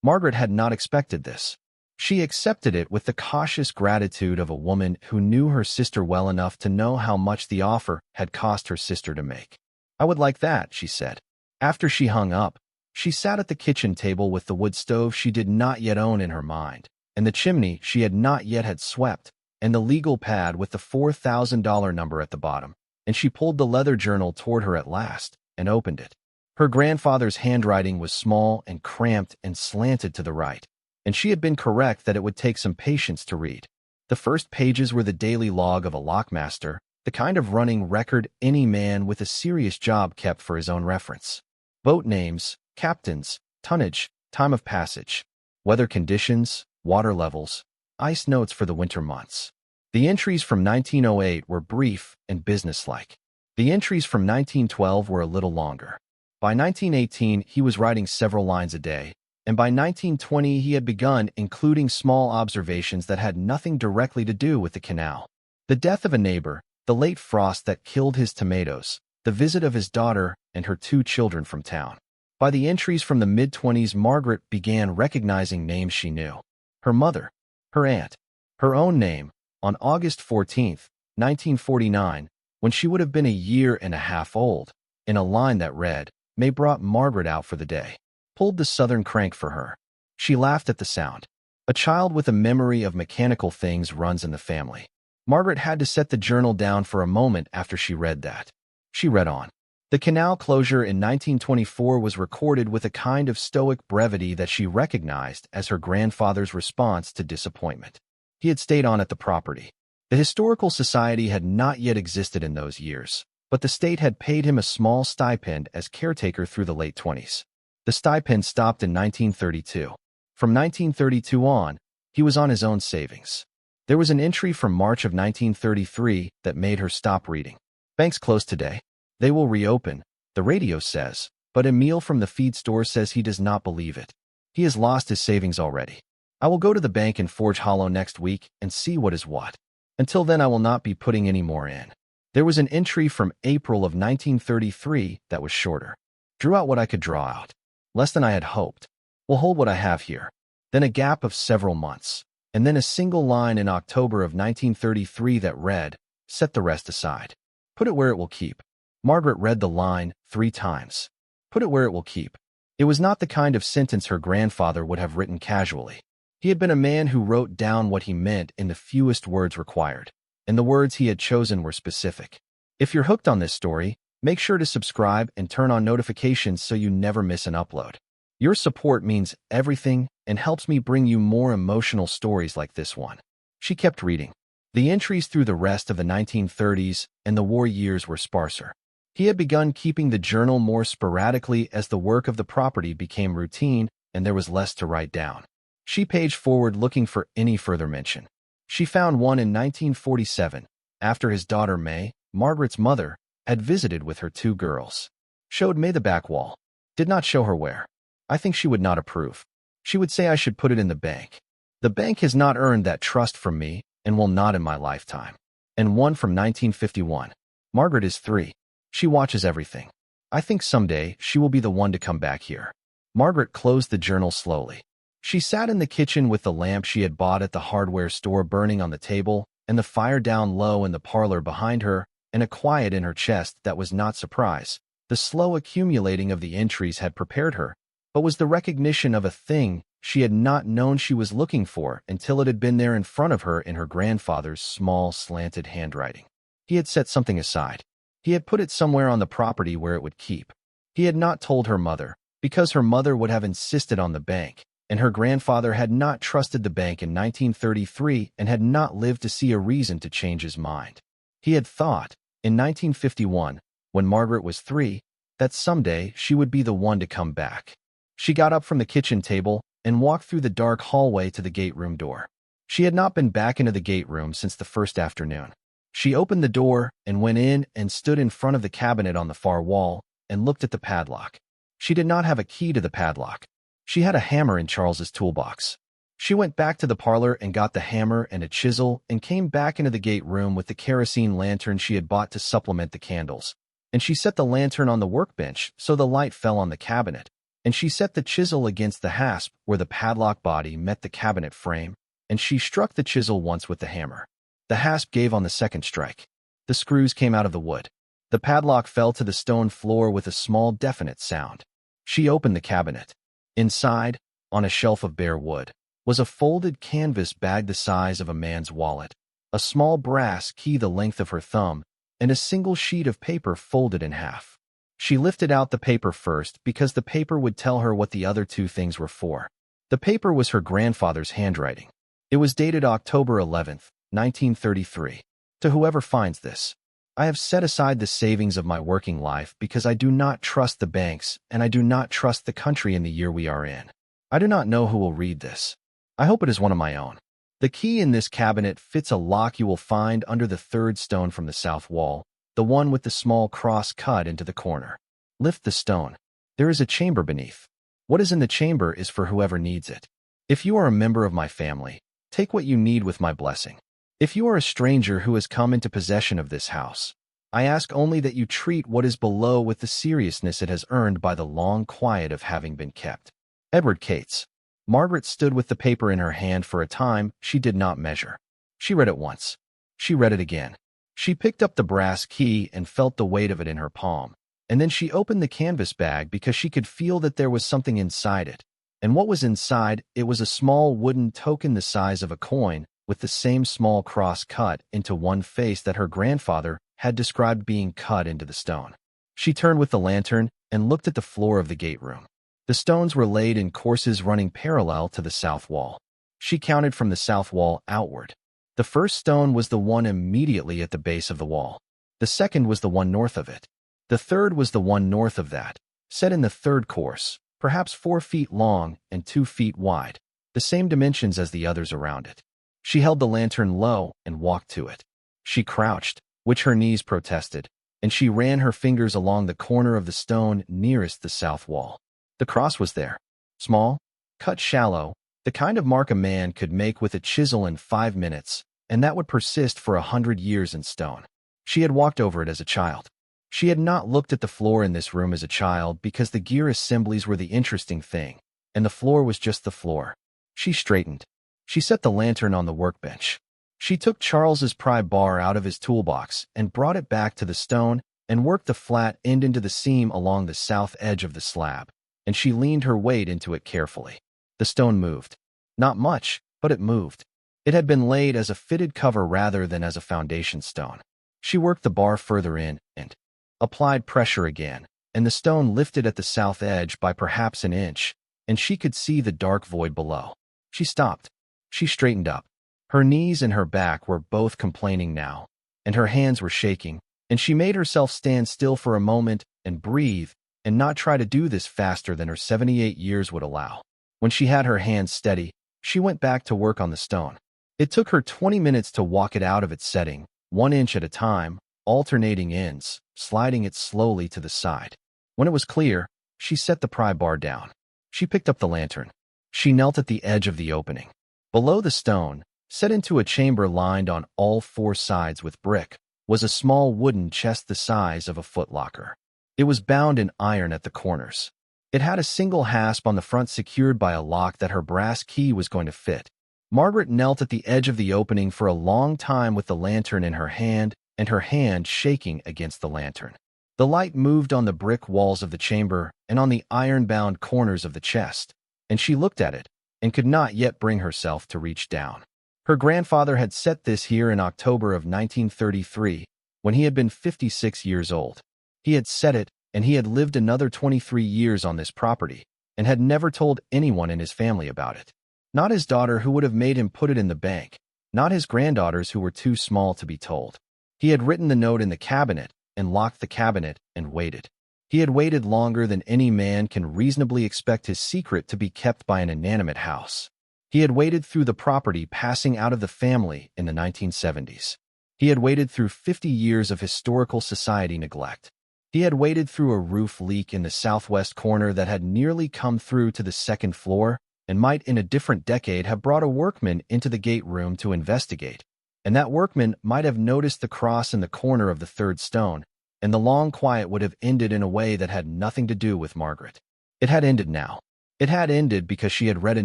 A: Margaret had not expected this. She accepted it with the cautious gratitude of a woman who knew her sister well enough to know how much the offer had cost her sister to make. I would like that, she said. After she hung up, she sat at the kitchen table with the wood stove she did not yet own in her mind, and the chimney she had not yet had swept, and the legal pad with the $4,000 number at the bottom, and she pulled the leather journal toward her at last and opened it. Her grandfather's handwriting was small and cramped and slanted to the right, and she had been correct that it would take some patience to read. The first pages were the daily log of a lockmaster, the kind of running record any man with a serious job kept for his own reference. Boat names, captains, tonnage, time of passage, weather conditions, water levels, ice notes for the winter months. The entries from 1908 were brief and businesslike. The entries from 1912 were a little longer. By 1918, he was writing several lines a day, and by 1920 he had begun including small observations that had nothing directly to do with the canal. The death of a neighbor, the late frost that killed his tomatoes, the visit of his daughter and her 2 children from town. By the entries from the mid-20s, Margaret began recognizing names she knew. Her mother, her aunt, her own name, on August 14, 1949, when she would have been a year and a half old, in a line that read, "May brought Margaret out for the day. Pulled the southern crank for her." She laughed at the sound. A child with a memory of mechanical things runs in the family. Margaret had to set the journal down for a moment after she read that. She read on. The canal closure in 1924 was recorded with a kind of stoic brevity that she recognized as her grandfather's response to disappointment. He had stayed on at the property. The Historical Society had not yet existed in those years, but the state had paid him a small stipend as caretaker through the late 20s. The stipend stopped in 1932. From 1932 on, he was on his own savings. There was an entry from March of 1933 that made her stop reading. "Banks closed today. They will reopen, the radio says, but Emil from the feed store says he does not believe it. He has lost his savings already. I will go to the bank in Forge Hollow next week and see what is what. Until then I will not be putting any more in." There was an entry from April of 1933 that was shorter. "Drew out what I could draw out. Less than I had hoped. Will hold what I have here." Then a gap of several months, and then a single line in October of 1933 that read, "Set the rest aside. Put it where it will keep." Margaret read the line 3 times. Put it where it will keep. It was not the kind of sentence her grandfather would have written casually. He had been a man who wrote down what he meant in the fewest words required, and the words he had chosen were specific. If you're hooked on this story, make sure to subscribe and turn on notifications so you never miss an upload. Your support means everything and helps me bring you more emotional stories like this one. She kept reading. The entries through the rest of the 1930s and the war years were sparser. He had begun keeping the journal more sporadically as the work of the property became routine and there was less to write down. She paged forward looking for any further mention. She found one in 1947, after his daughter May, Margaret's mother, had visited with her 2 girls. Showed May the back wall. Did not show her where. I think she would not approve. She would say I should put it in the bank. The bank has not earned that trust from me and will not in my lifetime. And one from 1951. Margaret is 3. She watches everything. I think someday she will be the one to come back here. Margaret closed the journal slowly. She sat in the kitchen with the lamp she had bought at the hardware store burning on the table and the fire down low in the parlor behind her and a quiet in her chest that was not surprise. The slow accumulating of the entries had prepared her, but was the recognition of a thing she had not known she was looking for until it had been there in front of her in her grandfather's small, slanted handwriting. He had set something aside. He had put it somewhere on the property where it would keep. He had not told her mother, because her mother would have insisted on the bank, and her grandfather had not trusted the bank in 1933 and had not lived to see a reason to change his mind. He had thought, in 1951, when Margaret was 3, that someday she would be the one to come back. She got up from the kitchen table and walked through the dark hallway to the gate room door. She had not been back into the gate room since the first afternoon. She opened the door and went in and stood in front of the cabinet on the far wall, and looked at the padlock. She did not have a key to the padlock. She had a hammer in Charles's toolbox. She went back to the parlor and got the hammer and a chisel and came back into the gate room with the kerosene lantern she had bought to supplement the candles. And she set the lantern on the workbench so the light fell on the cabinet. And she set the chisel against the hasp where the padlock body met the cabinet frame, and she struck the chisel once with the hammer. The hasp gave on the second strike. The screws came out of the wood. The padlock fell to the stone floor with a small definite sound. She opened the cabinet. Inside, on a shelf of bare wood, was a folded canvas bag the size of a man's wallet, a small brass key the length of her thumb, and a single sheet of paper folded in half. She lifted out the paper first because the paper would tell her what the other two things were for. The paper was her grandfather's handwriting. It was dated October 11th, 1933. To whoever finds this, I have set aside the savings of my working life because I do not trust the banks and I do not trust the country in the year we are in. I do not know who will read this. I hope it is one of my own. The key in this cabinet fits a lock you will find under the third stone from the south wall, the one with the small cross cut into the corner. Lift the stone. There is a chamber beneath. What is in the chamber is for whoever needs it. If you are a member of my family, take what you need with my blessing. If you are a stranger who has come into possession of this house, I ask only that you treat what is below with the seriousness it has earned by the long quiet of having been kept. Edward Cates. Margaret stood with the paper in her hand for a time she did not measure. She read it once. She read it again. She picked up the brass key and felt the weight of it in her palm, and then she opened the canvas bag because she could feel that there was something inside it. And what was inside? It was a small wooden token the size of a coin, with the same small cross cut into one face that her grandfather had described being cut into the stone. She turned with the lantern and looked at the floor of the gate room. The stones were laid in courses running parallel to the south wall. She counted from the south wall outward. The first stone was the one immediately at the base of the wall. The second was the one north of it. The third was the one north of that, set in the third course, perhaps 4 feet long and 2 feet wide, the same dimensions as the others around it. She held the lantern low and walked to it. She crouched, which her knees protested, and she ran her fingers along the corner of the stone nearest the south wall. The cross was there, small, cut shallow, the kind of mark a man could make with a chisel in 5 minutes, and that would persist for 100 years in stone. She had walked over it as a child. She had not looked at the floor in this room as a child because the gear assemblies were the interesting thing, and the floor was just the floor. She straightened. She set the lantern on the workbench. She took Charles's pry bar out of his toolbox and brought it back to the stone and worked the flat end into the seam along the south edge of the slab, and she leaned her weight into it carefully. The stone moved. Not much, but it moved. It had been laid as a fitted cover rather than as a foundation stone. She worked the bar further in and applied pressure again, and the stone lifted at the south edge by perhaps an inch, and she could see the dark void below. She stopped. She straightened up. Her knees and her back were both complaining now, and her hands were shaking, and she made herself stand still for a moment and breathe, and not try to do this faster than her 78 years would allow. When she had her hands steady, she went back to work on the stone. It took her 20 minutes to walk it out of its setting, 1 inch at a time, alternating ends, sliding it slowly to the side. When it was clear, she set the pry bar down. She picked up the lantern. She knelt at the edge of the opening. Below the stone, set into a chamber lined on all 4 sides with brick, was a small wooden chest the size of a footlocker. It was bound in iron at the corners. It had a single hasp on the front secured by a lock that her brass key was going to fit. Margaret knelt at the edge of the opening for a long time with the lantern in her hand and her hand shaking against the lantern. The light moved on the brick walls of the chamber and on the iron-bound corners of the chest, and she looked at it and could not yet bring herself to reach down. Her grandfather had set this here in October of 1933, when he had been 56 years old. He had set it, and he had lived another 23 years on this property, and had never told anyone in his family about it. Not his daughter who would have made him put it in the bank, not his granddaughters who were too small to be told. He had written the note in the cabinet, and locked the cabinet, and waited. He had waited longer than any man can reasonably expect his secret to be kept by an inanimate house. He had waited through the property passing out of the family in the 1970s. He had waited through 50 years of historical society neglect. He had waded through a roof leak in the southwest corner that had nearly come through to the second floor and might in a different decade have brought a workman into the gate room to investigate. And that workman might have noticed the cross in the corner of the third stone, and the long quiet would have ended in a way that had nothing to do with Margaret. It had ended now. It had ended because she had read a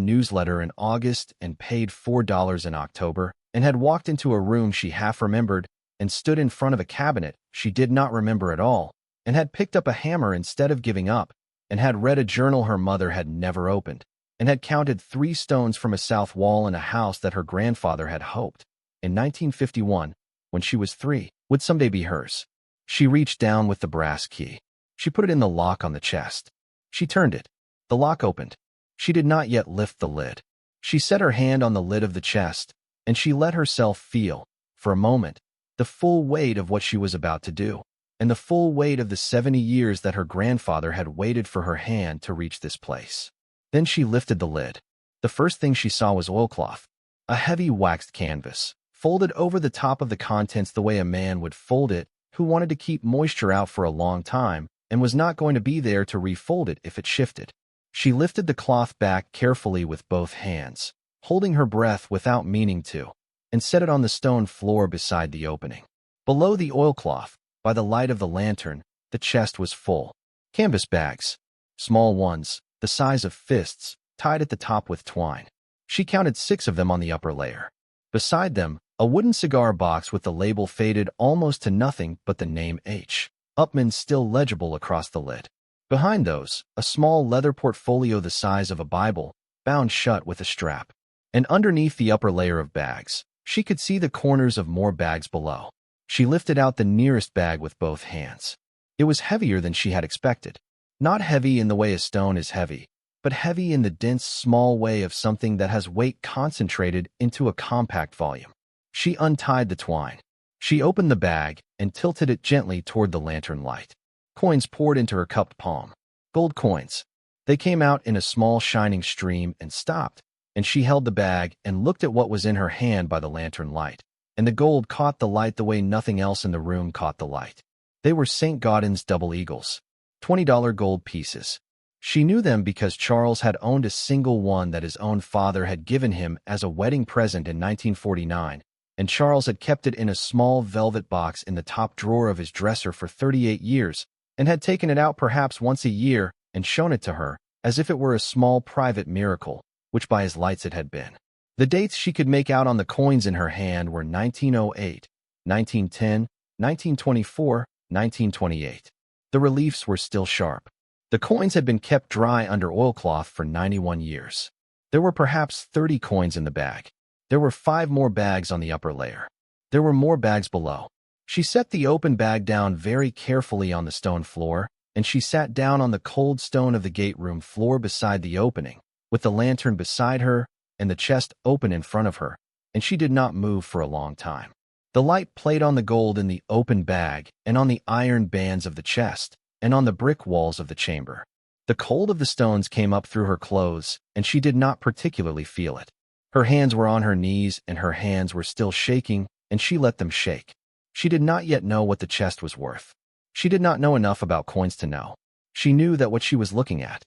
A: newsletter in August and paid $4 in October, and had walked into a room she half remembered and stood in front of a cabinet she did not remember at all, and had picked up a hammer instead of giving up, and had read a journal her mother had never opened, and had counted 3 stones from a south wall in a house that her grandfather had hoped, in 1951, when she was 3, would someday be hers. She reached down with the brass key. She put it in the lock on the chest. She turned it. The lock opened. She did not yet lift the lid. She set her hand on the lid of the chest, and she let herself feel, for a moment, the full weight of what she was about to do, and the full weight of the 70 years that her grandfather had waited for her hand to reach this place. Then she lifted the lid. The first thing she saw was oilcloth, a heavy waxed canvas, folded over the top of the contents the way a man would fold it who wanted to keep moisture out for a long time and was not going to be there to refold it if it shifted. She lifted the cloth back carefully with both hands, holding her breath without meaning to, and set it on the stone floor beside the opening. Below the oilcloth, by the light of the lantern, the chest was full. Canvas bags, small ones, the size of fists, tied at the top with twine. She counted 6 of them on the upper layer. Beside them, a wooden cigar box with the label faded almost to nothing but the name H. Upman still legible across the lid. Behind those, a small leather portfolio the size of a Bible, bound shut with a strap. And underneath the upper layer of bags, she could see the corners of more bags below. She lifted out the nearest bag with both hands. It was heavier than she had expected. Not heavy in the way a stone is heavy, but heavy in the dense, small way of something that has weight concentrated into a compact volume. She untied the twine. She opened the bag and tilted it gently toward the lantern light. Coins poured into her cupped palm. Gold coins. They came out in a small shining stream and stopped, and she held the bag and looked at what was in her hand by the lantern light, and the gold caught the light the way nothing else in the room caught the light. They were St. Gaudens double eagles, $20 gold pieces. She knew them because Charles had owned a single one that his own father had given him as a wedding present in 1949, and Charles had kept it in a small velvet box in the top drawer of his dresser for 38 years, and had taken it out perhaps once a year and shown it to her, as if it were a small private miracle, which by his lights it had been. The dates she could make out on the coins in her hand were 1908, 1910, 1924, 1928. The reliefs were still sharp. The coins had been kept dry under oilcloth for 91 years. There were perhaps 30 coins in the bag. There were 5 more bags on the upper layer. There were more bags below. She set the open bag down very carefully on the stone floor, and she sat down on the cold stone of the gate room floor beside the opening, with the lantern beside her and the chest open in front of her, and she did not move for a long time. The light played on the gold in the open bag and on the iron bands of the chest and on the brick walls of the chamber. The cold of the stones came up through her clothes, and she did not particularly feel it. Her hands were on her knees, and her hands were still shaking, and she let them shake. She did not yet know what the chest was worth. She did not know enough about coins to know. She knew that what she was looking at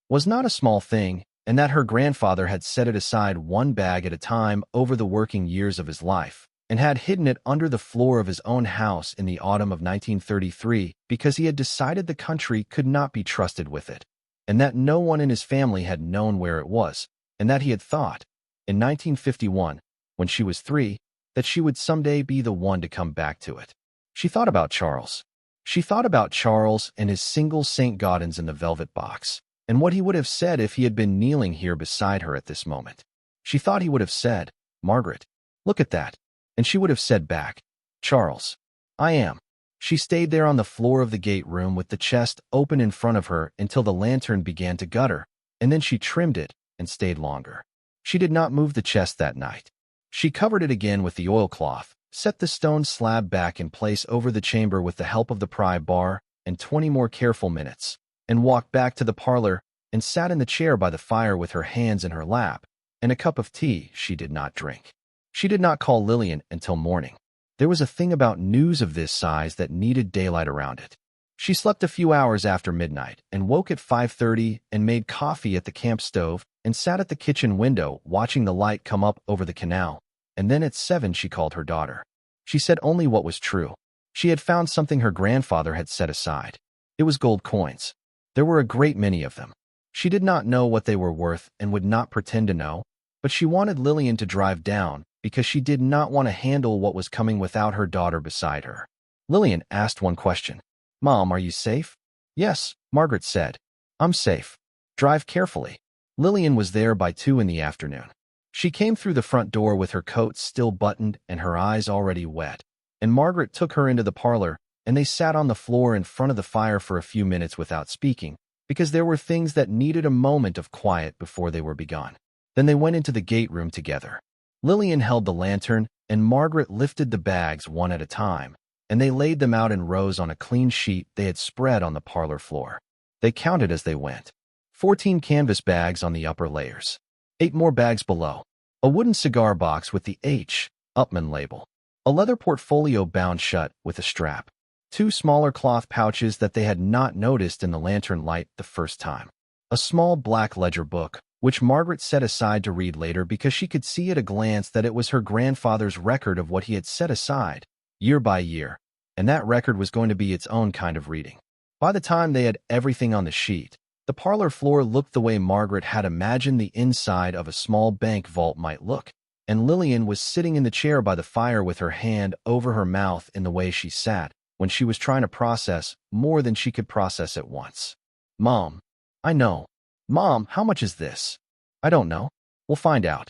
A: was not a small thing, and that her grandfather had set it aside one bag at a time over the working years of his life, and had hidden it under the floor of his own house in the autumn of 1933 because he had decided the country could not be trusted with it, and that no one in his family had known where it was, and that he had thought, in 1951, when she was 3, that she would someday be the one to come back to it. She thought about Charles. She thought about Charles and his single St. Gaudens in the velvet box, and what he would have said if he had been kneeling here beside her at this moment. She thought he would have said, "Margaret, look at that." And she would have said back, "Charles, I am." She stayed there on the floor of the gate room with the chest open in front of her until the lantern began to gutter, and then she trimmed it and stayed longer. She did not move the chest that night. She covered it again with the oilcloth, set the stone slab back in place over the chamber with the help of the pry bar, and 20 more careful minutes, and walked back to the parlor and sat in the chair by the fire with her hands in her lap, and a cup of tea she did not drink. She did not call Lillian until morning. There was a thing about news of this size that needed daylight around it. She slept a few hours after midnight and woke at 5:30 and made coffee at the camp stove and sat at the kitchen window watching the light come up over the canal. And then at 7 she called her daughter. She said only what was true. She had found something her grandfather had set aside. It was gold coins. There were a great many of them. She did not know what they were worth and would not pretend to know, but she wanted Lillian to drive down because she did not want to handle what was coming without her daughter beside her. Lillian asked one question. "Mom, are you safe?" "Yes," Margaret said. "I'm safe. Drive carefully." Lillian was there by 2 in the afternoon. She came through the front door with her coat still buttoned and her eyes already wet, and Margaret took her into the parlor, and they sat on the floor in front of the fire for a few minutes without speaking, because there were things that needed a moment of quiet before they were begun. Then they went into the gate room together. Lillian held the lantern, and Margaret lifted the bags one at a time, and they laid them out in rows on a clean sheet they had spread on the parlor floor. They counted as they went. 14 canvas bags on the upper layers. 8 more bags below. A wooden cigar box with the H. Upman label. A leather portfolio bound shut with a strap. 2 smaller cloth pouches that they had not noticed in the lantern light the first time. A small black ledger book, which Margaret set aside to read later because she could see at a glance that it was her grandfather's record of what he had set aside, year by year, and that record was going to be its own kind of reading. By the time they had everything on the sheet, the parlor floor looked the way Margaret had imagined the inside of a small bank vault might look, and Lillian was sitting in the chair by the fire with her hand over her mouth in the way she sat when she was trying to process more than she could process at once. "Mom, I know. Mom, how much is this?" "I don't know. We'll find out."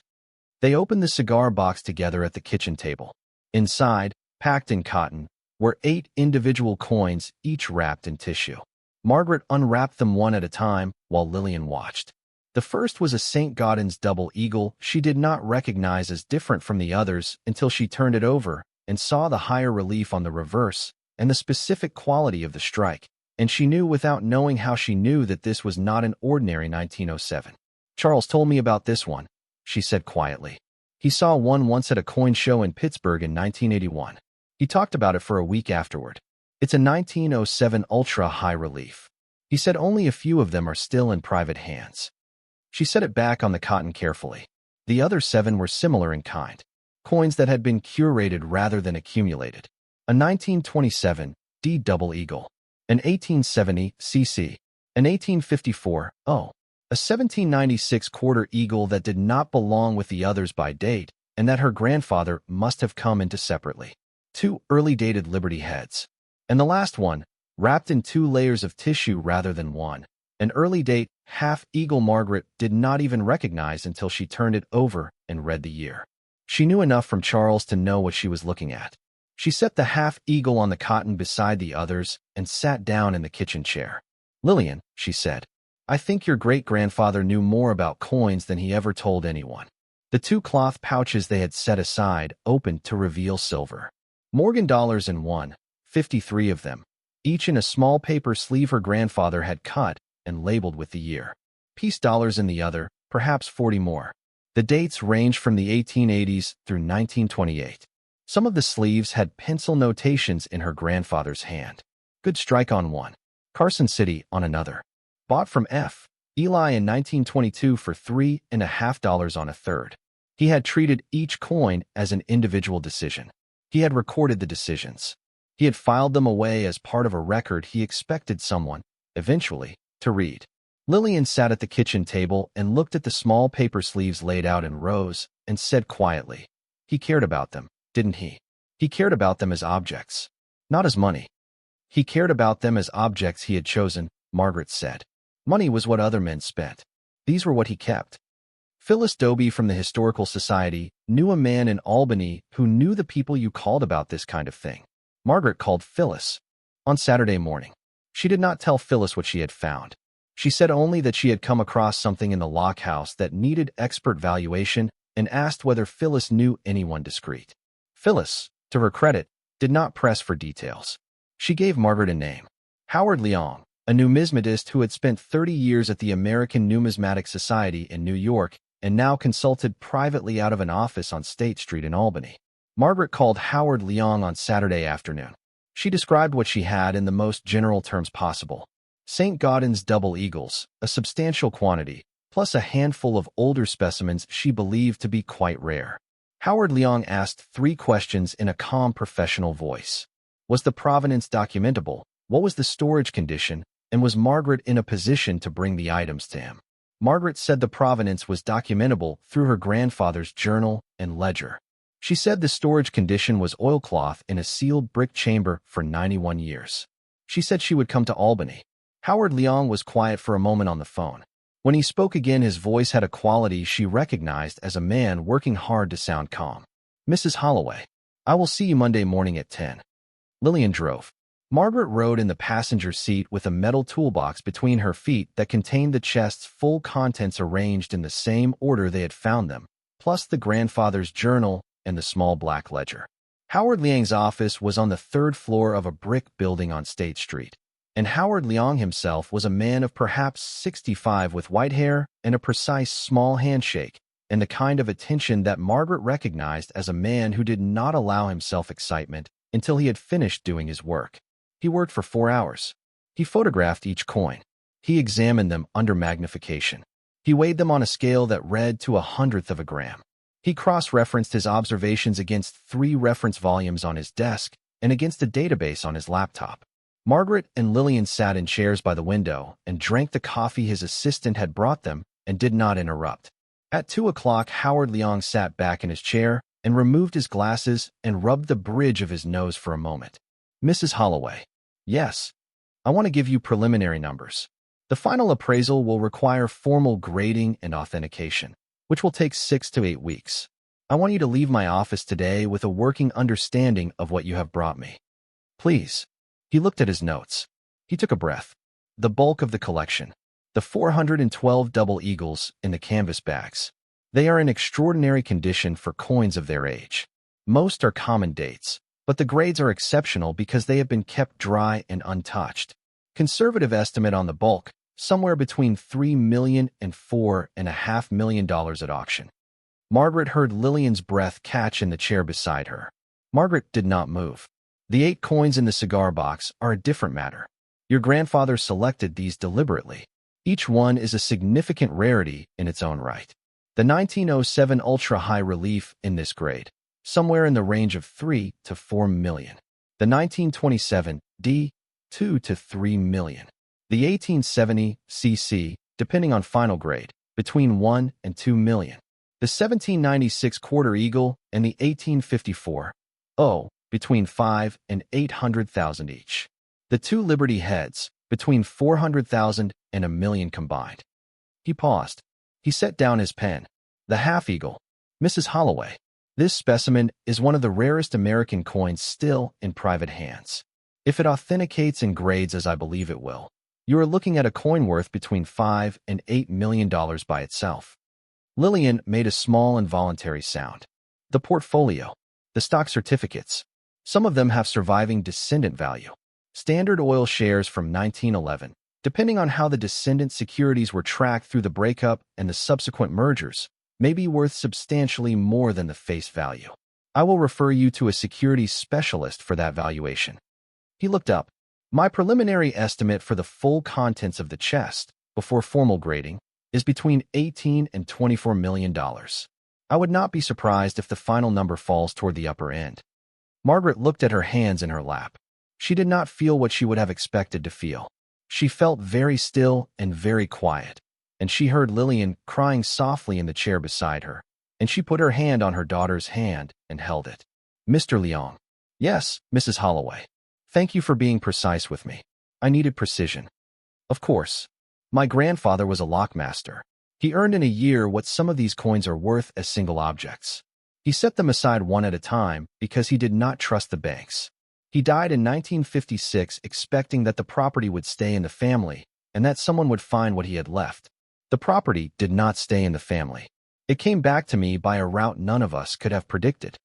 A: They opened the cigar box together at the kitchen table. Inside, packed in cotton, were 8 individual coins, each wrapped in tissue. Margaret unwrapped them one at a time while Lillian watched. The first was a St. Gaudens double eagle she did not recognize as different from the others until she turned it over and saw the higher relief on the reverse and the specific quality of the strike, and she knew without knowing how she knew that this was not an ordinary 1907. "Charles told me about this one," she said quietly. "He saw one once at a coin show in Pittsburgh in 1981. He talked about it for a week afterward. It's a 1907 ultra high relief. He said only a few of them are still in private hands." She set it back on the cotton carefully. The other 7 were similar in kind, coins that had been curated rather than accumulated. A 1927 D double eagle, an 1870 CC, an 1854 O, a 1796 quarter eagle that did not belong with the others by date and that her grandfather must have come into separately. 2 early dated Liberty heads. And the last one, wrapped in 2 layers of tissue rather than one, an early date half-eagle Margaret did not even recognize until she turned it over and read the year. She knew enough from Charles to know what she was looking at. She set the half-eagle on the cotton beside the others and sat down in the kitchen chair. "Lillian," she said, "I think your great-grandfather knew more about coins than he ever told anyone." The 2 cloth pouches they had set aside opened to reveal silver. Morgan dollars in one, 53 of them, each in a small paper sleeve her grandfather had cut and labeled with the year. Peace dollars in the other, perhaps 40 more. The dates ranged from the 1880s through 1928. Some of the sleeves had pencil notations in her grandfather's hand. "Good strike on one. Carson City on another. Bought from F. Eli in 1922 for $3.50 on a third." He had treated each coin as an individual decision. He had recorded the decisions. He had filed them away as part of a record he expected someone, eventually, to read. Lillian sat at the kitchen table and looked at the small paper sleeves laid out in rows and said quietly, "He cared about them, didn't he? He cared about them as objects, not as money." "He cared about them as objects he had chosen," Margaret said. "Money was what other men spent. These were what he kept." Phyllis Doby from the Historical Society knew a man in Albany who knew the people you called about this kind of thing. Margaret called Phyllis on Saturday morning. She did not tell Phyllis what she had found. She said only that she had come across something in the lockhouse that needed expert valuation and asked whether Phyllis knew anyone discreet. Phyllis, to her credit, did not press for details. She gave Margaret a name. Howard Leong, a numismatist who had spent 30 years at the American Numismatic Society in New York and now consulted privately out of an office on State Street in Albany. Margaret called Howard Leong on Saturday afternoon. She described what she had in the most general terms possible. St. Gaudens double eagles, a substantial quantity, plus a handful of older specimens she believed to be quite rare. Howard Leong asked 3 questions in a calm professional voice. Was the provenance documentable? What was the storage condition? And was Margaret in a position to bring the items to him? Margaret said the provenance was documentable through her grandfather's journal and ledger. She said the storage condition was oilcloth in a sealed brick chamber for 91 years. She said she would come to Albany. Howard Leong was quiet for a moment on the phone. When he spoke again, his voice had a quality she recognized as a man working hard to sound calm. Mrs. Holloway, I will see you Monday morning at 10. Lillian drove. Margaret rode in the passenger seat with a metal toolbox between her feet that contained the chest's full contents arranged in the same order they had found them, plus the grandfather's journal and the small black ledger. Howard Leong's office was on the 3rd floor of a brick building on State Street, and Howard Leong himself was a man of perhaps 65 with white hair and a precise small handshake, and the kind of attention that Margaret recognized as a man who did not allow himself excitement until he had finished doing his work. He worked for 4 hours. He photographed each coin. He examined them under magnification. He weighed them on a scale that read to 1/100th of a gram. He cross-referenced his observations against 3 reference volumes on his desk and against a database on his laptop. Margaret and Lillian sat in chairs by the window and drank the coffee his assistant had brought them and did not interrupt. At 2 o'clock, Howard Leong sat back in his chair and removed his glasses and rubbed the bridge of his nose for a moment. Mrs. Holloway. Yes. I want to give you preliminary numbers. The final appraisal will require formal grading and authentication, which will take 6 to 8 weeks. I want you to leave my office today with a working understanding of what you have brought me. Please. He looked at his notes. He took a breath. The bulk of the collection. The 412 double eagles in the canvas bags. They are in extraordinary condition for coins of their age. Most are common dates, but the grades are exceptional because they have been kept dry and untouched. Conservative estimate on the bulk, somewhere between $3 million and $4.5 million at auction. Margaret heard Lillian's breath catch in the chair beside her. Margaret did not move. The 8 coins in the cigar box are a different matter. Your grandfather selected these deliberately. Each one is a significant rarity in its own right. The 1907 ultra-high relief in this grade, somewhere in the range of 3 to 4 million. The 1927 D, 2 to 3 million. The 1870 CC, depending on final grade, between 1 and 2 million. The 1796 quarter eagle and the 1854 O, between 5 and 800,000 each. The 2 Liberty heads, between 400,000 and a million combined. He paused. He set down his pen. The half-eagle. Mrs. Holloway. This specimen is one of the rarest American coins still in private hands. If it authenticates and grades as I believe it will, you are looking at a coin worth between $5 and $8 million by itself. Lillian made a small involuntary sound. The portfolio. The stock certificates. Some of them have surviving descendant value. Standard Oil shares from 1911, depending on how the descendant securities were tracked through the breakup and the subsequent mergers, may be worth substantially more than the face value. I will refer you to a securities specialist for that valuation. He looked up. My preliminary estimate for the full contents of the chest, before formal grading, is between $18 and $24 million. I would not be surprised if the final number falls toward the upper end. Margaret looked at her hands in her lap. She did not feel what she would have expected to feel. She felt very still and very quiet, and she heard Lillian crying softly in the chair beside her, and she put her hand on her daughter's hand and held it. Mr. Leong. Yes, Mrs. Holloway. Thank you for being precise with me. I needed precision. Of course. My grandfather was a lockmaster. He earned in a year what some of these coins are worth as single objects. He set them aside one at a time because he did not trust the banks. He died in 1956 expecting that the property would stay in the family and that someone would find what he had left. The property did not stay in the family. It came back to me by a route none of us could have predicted.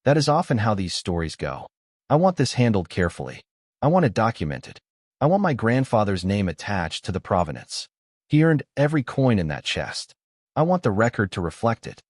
A: That is often how these stories go. I want this handled carefully. I want it documented. I want my grandfather's name attached to the provenance. He earned every coin in that chest. I want the record to reflect it.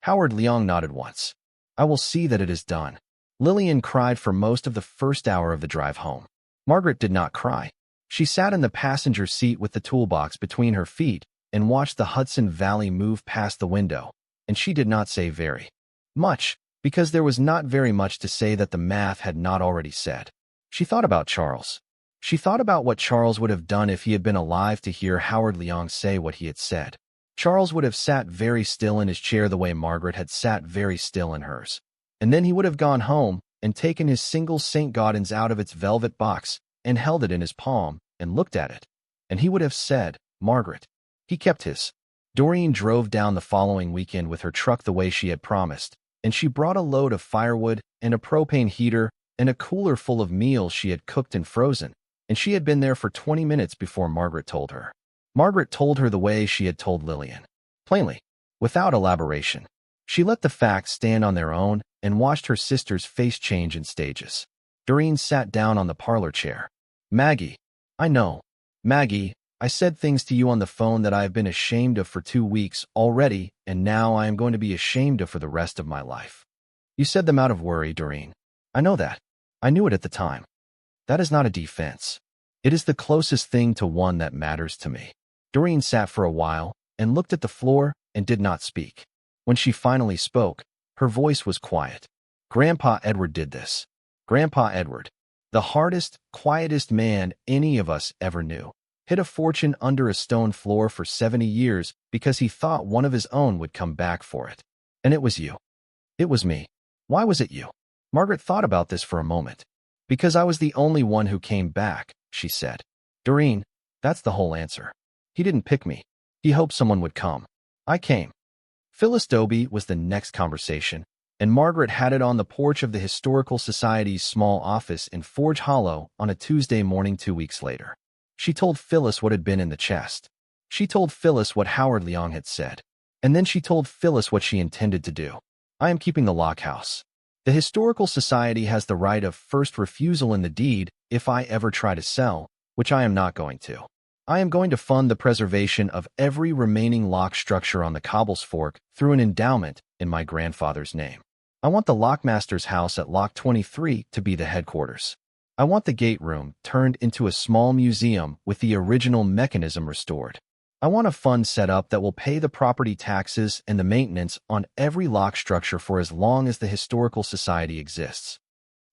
A: Howard Leong nodded once. I will see that it is done. Lillian cried for most of the first hour of the drive home. Margaret did not cry. She sat in the passenger seat with the toolbox between her feet and watched the Hudson Valley move past the window, and she did not say very much, because there was not very much to say that the math had not already said. She thought about Charles. She thought about what Charles would have done if he had been alive to hear Howard Leong say what he had said. Charles would have sat very still in his chair the way Margaret had sat very still in hers. And then he would have gone home and taken his single St. Gaudens out of its velvet box and held it in his palm and looked at it. And he would have said, "Margaret." He kept his. Doreen drove down the following weekend with her truck the way she had promised, and she brought a load of firewood and a propane heater and a cooler full of meals she had cooked and frozen, and she had been there for 20 minutes before Margaret told her. Margaret told her the way she had told Lillian. Plainly, without elaboration. She let the facts stand on their own and watched her sister's face change in stages. Doreen sat down on the parlor chair. "Maggie, I know. Maggie, I said things to you on the phone that I have been ashamed of for 2 weeks already, and now I am going to be ashamed of for the rest of my life." "You said them out of worry, Doreen. I know that. I knew it at the time. That is not a defense. It is the closest thing to one that matters to me." Doreen sat for a while and looked at the floor and did not speak. When she finally spoke, her voice was quiet. "Grandpa Edward did this. Grandpa Edward, the hardest, quietest man any of us ever knew, hid a fortune under a stone floor for 70 years because he thought one of his own would come back for it. And it was you. It was me. Why was it you?" Margaret thought about this for a moment. "Because I was the only one who came back," she said. "Doreen, that's the whole answer. He didn't pick me. He hoped someone would come. I came." Phyllis Doby was the next conversation, and Margaret had it on the porch of the Historical Society's small office in Forge Hollow on a Tuesday morning 2 weeks later. She told Phyllis what had been in the chest. She told Phyllis what Howard Leong had said. And then she told Phyllis what she intended to do. "I am keeping the lockhouse. The Historical Society has the right of first refusal in the deed if I ever try to sell, which I am not going to. I am going to fund the preservation of every remaining lock structure on the Cobblesfork through an endowment in my grandfather's name. I want the Lockmaster's house at Lock 23 to be the headquarters. I want the gate room turned into a small museum with the original mechanism restored. I want a fund set up that will pay the property taxes and the maintenance on every lock structure for as long as the Historical Society exists."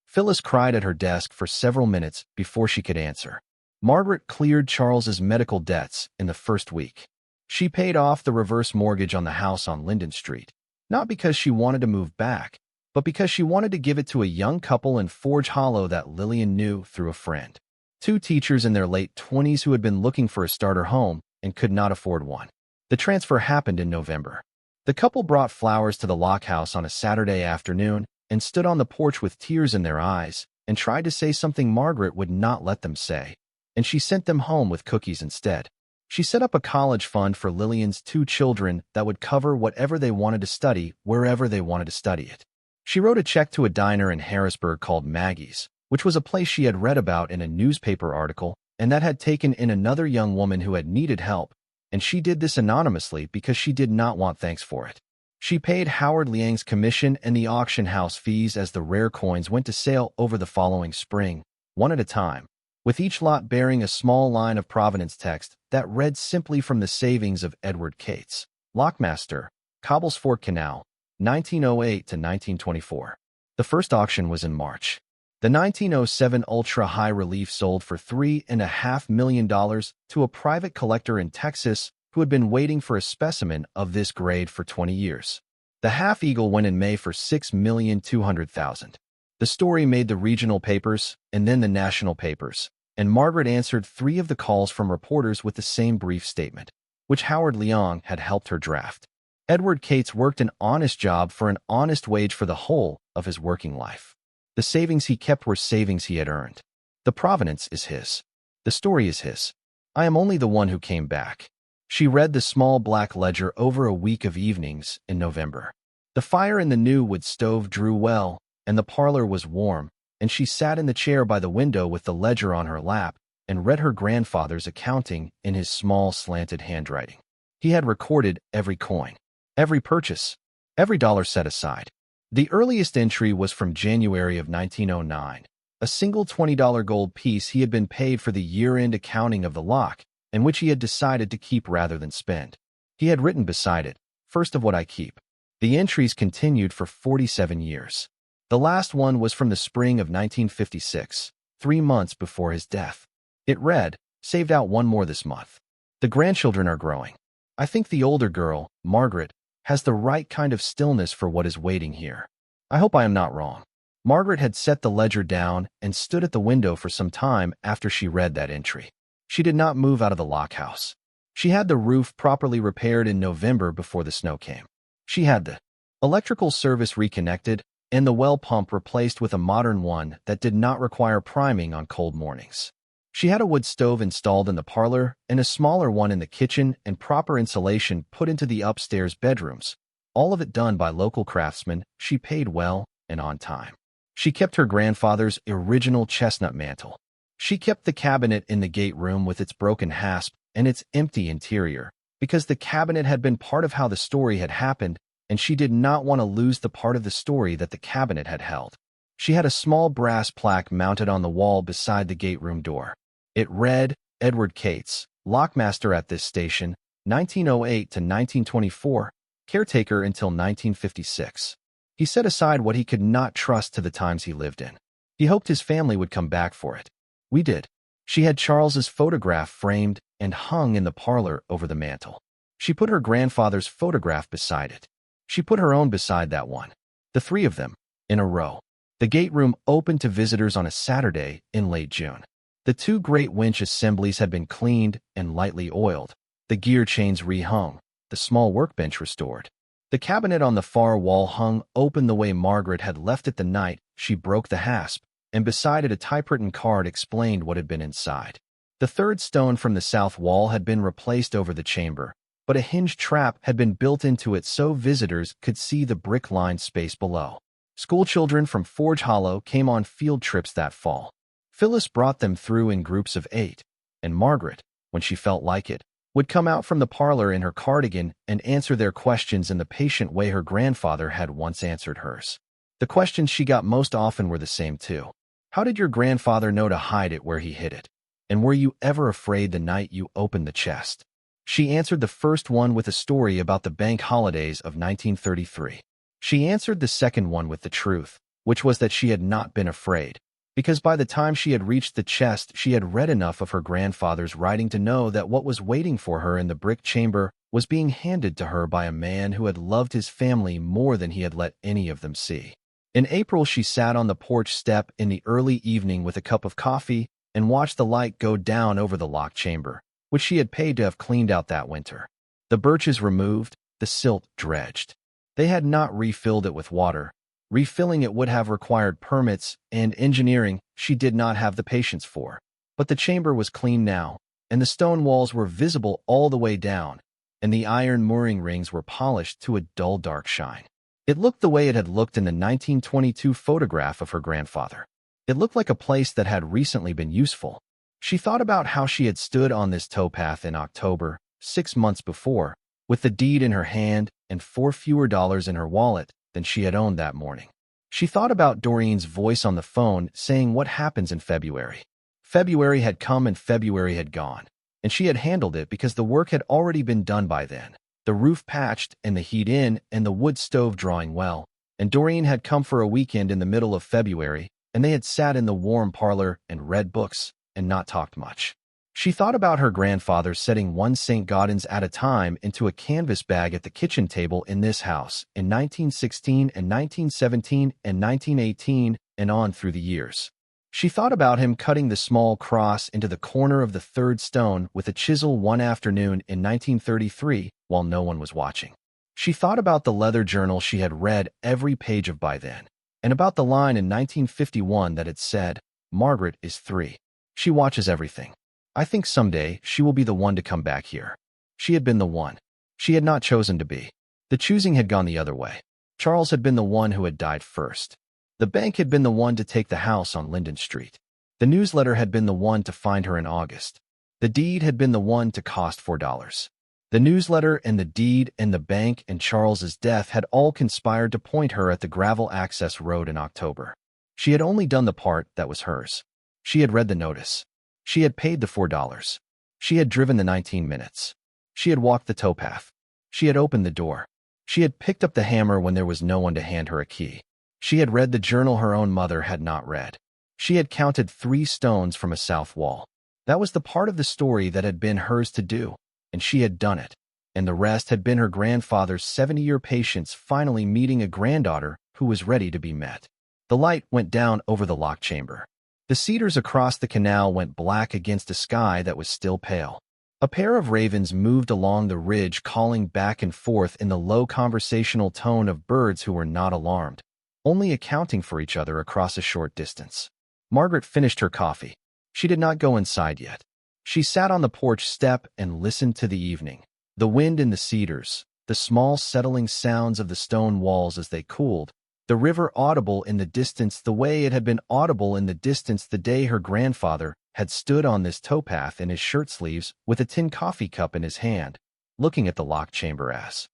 A: Phyllis cried at her desk for several minutes before she could answer. Margaret cleared Charles's medical debts in the first week. She paid off the reverse mortgage on the house on Linden Street, not because she wanted to move back, but because she wanted to give it to a young couple in Forge Hollow that Lillian knew through a friend. 2 teachers in their late 20s who had been looking for a starter home and could not afford one. The transfer happened in November. The couple brought flowers to the Lockhouse on a Saturday afternoon and stood on the porch with tears in their eyes and tried to say something Margaret would not let them say. And she sent them home with cookies instead. She set up a college fund for Lillian's 2 children that would cover whatever they wanted to study, wherever they wanted to study it. She wrote a check to a diner in Harrisburg called Maggie's, which was a place she had read about in a newspaper article and that had taken in another young woman who had needed help, and she did this anonymously because she did not want thanks for it. She paid Howard Leong's commission and the auction house fees as the rare coins went to sale over the following spring, one at a time, with each lot bearing a small line of provenance text that read simply from the savings of Edward Cates, Lockmaster, Cobblesfork Canal, 1908 to 1924. The first auction was in March. The 1907 Ultra High Relief sold for $3.5 million to a private collector in Texas who had been waiting for a specimen of this grade for 20 years. The Half Eagle went in May for $6,200,000. The story made the regional papers and then the national papers, and Margaret answered 3 of the calls from reporters with the same brief statement, which Howard Leong had helped her draft. Edward Cates worked an honest job for an honest wage for the whole of his working life. The savings he kept were savings he had earned. The provenance is his. The story is his. I am only the one who came back. She read the small black ledger over a week of evenings in November. The fire in the new wood stove drew well, and the parlor was warm, and she sat in the chair by the window with the ledger on her lap and read her grandfather's accounting in his small slanted handwriting. He had recorded every coin, every purchase, every dollar set aside. The earliest entry was from January of 1909, a single $20 gold piece he had been paid for the year-end accounting of the lock, and which he had decided to keep rather than spend. He had written beside it, "First of what I keep." The entries continued for 47 years. The last one was from the spring of 1956, 3 months before his death. It read, "Saved out one more this month. The grandchildren are growing. I think the older girl, Margaret, has the right kind of stillness for what is waiting here. I hope I am not wrong." Margaret had set the ledger down and stood at the window for some time after she read that entry. She did not move out of the lockhouse. She had the roof properly repaired in November before the snow came. She had the electrical service reconnected and the well pump replaced with a modern one that did not require priming on cold mornings. She had a wood stove installed in the parlor and a smaller one in the kitchen and proper insulation put into the upstairs bedrooms. All of it done by local craftsmen. She paid well and on time. She kept her grandfather's original chestnut mantel. She kept the cabinet in the gate room with its broken hasp and its empty interior, because the cabinet had been part of how the story had happened, and she did not want to lose the part of the story that the cabinet had held. She had a small brass plaque mounted on the wall beside the gate room door. It read, "Edward Cates, Lockmaster at this station, 1908 to 1924, caretaker until 1956. He set aside what he could not trust to the times he lived in. He hoped his family would come back for it. We did." She had Charles's photograph framed and hung in the parlor over the mantel. She put her grandfather's photograph beside it. She put her own beside that one. The three of them, in a row. The gate room opened to visitors on a Saturday in late June. The 2 great winch assemblies had been cleaned and lightly oiled, the gear chains rehung, the small workbench restored. The cabinet on the far wall hung open the way Margaret had left it the night she broke the hasp, and beside it a typewritten card explained what had been inside. The 3rd stone from the south wall had been replaced over the chamber, but a hinged trap had been built into it so visitors could see the brick-lined space below. Schoolchildren from Forge Hollow came on field trips that fall. Phyllis brought them through in groups of 8, and Margaret, when she felt like it, would come out from the parlor in her cardigan and answer their questions in the patient way her grandfather had once answered hers. The questions she got most often were the same too. How did your grandfather know to hide it where he hid it? And were you ever afraid the night you opened the chest? She answered the first one with a story about the bank holidays of 1933. She answered the second one with the truth, which was that she had not been afraid, because by the time she had reached the chest, she had read enough of her grandfather's writing to know that what was waiting for her in the brick chamber was being handed to her by a man who had loved his family more than he had let any of them see. In April, she sat on the porch step in the early evening with a cup of coffee and watched the light go down over the locked chamber, which she had paid to have cleaned out that winter. The birches removed, the silt dredged. They had not refilled it with water. Refilling it would have required permits and engineering she did not have the patience for. But the chamber was clean now, and the stone walls were visible all the way down, and the iron mooring rings were polished to a dull dark shine. It looked the way it had looked in the 1922 photograph of her grandfather. It looked like a place that had recently been useful. She thought about how she had stood on this towpath in October, 6 months before, with the deed in her hand and $4 fewer in her wallet than she had owned that morning. She thought about Doreen's voice on the phone saying what happens in February. February had come and February had gone, and she had handled it because the work had already been done by then. The roof patched and the heat in and the wood stove drawing well, and Doreen had come for a weekend in the middle of February, and they had sat in the warm parlor and read books and not talked much. She thought about her grandfather setting 1 St. Gaudens at a time into a canvas bag at the kitchen table in this house in 1916 and 1917 and 1918 and on through the years. She thought about him cutting the small cross into the corner of the 3rd stone with a chisel one afternoon in 1933 while no one was watching. She thought about the leather journal she had read every page of by then, and about the line in 1951 that had said, "Margaret is 3. She watches everything. I think someday she will be the one to come back here." She had been the one. She had not chosen to be. The choosing had gone the other way. Charles had been the one who had died first. The bank had been the one to take the house on Linden Street. The newsletter had been the one to find her in August. The deed had been the one to cost $4. The newsletter and the deed and the bank and Charles's death had all conspired to point her at the gravel access road in October. She had only done the part that was hers. She had read the notice. She had paid the $4. She had driven the 19 minutes. She had walked the towpath. She had opened the door. She had picked up the hammer when there was no one to hand her a key. She had read the journal her own mother had not read. She had counted 3 stones from a south wall. That was the part of the story that had been hers to do, and she had done it. And the rest had been her grandfather's 70-year patience finally meeting a granddaughter who was ready to be met. The light went down over the lock chamber. The cedars across the canal went black against a sky that was still pale. A pair of ravens moved along the ridge, calling back and forth in the low conversational tone of birds who were not alarmed, only accounting for each other across a short distance. Margaret finished her coffee. She did not go inside yet. She sat on the porch step and listened to the evening. The wind in the cedars, the small settling sounds of the stone walls as they cooled, the river audible in the distance the way it had been audible in the distance the day her grandfather had stood on this towpath in his shirt sleeves with a tin coffee cup in his hand, looking at the lock chamber as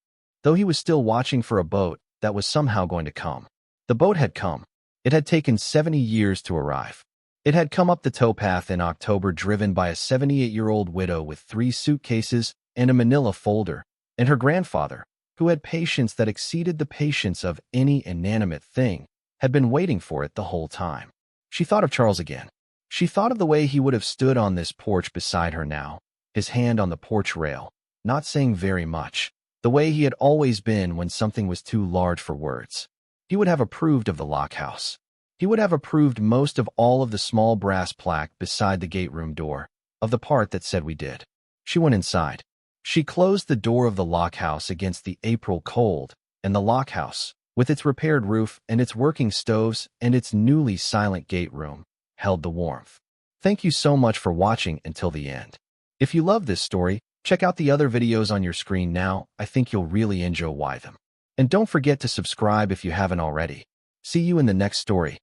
A: though he was still watching for a boat that was somehow going to come. The boat had come. It had taken 70 years to arrive. It had come up the towpath in October, driven by a 78-year-old widow with 3 suitcases and a manila folder, and her grandfather, who had patience that exceeded the patience of any inanimate thing, had been waiting for it the whole time. She thought of Charles again. She thought of the way he would have stood on this porch beside her now, his hand on the porch rail, not saying very much, the way he had always been when something was too large for words. He would have approved of the lockhouse. He would have approved most of all of the small brass plaque beside the gate room door, of the part that said "we did." She went inside. She closed the door of the lockhouse against the April cold, and the lockhouse, with its repaired roof and its working stoves and its newly silent gate room, held the warmth. Thank you so much for watching until the end. If you love this story, check out the other videos on your screen now. I think you'll really enjoy them. And don't forget to subscribe if you haven't already. See you in the next story.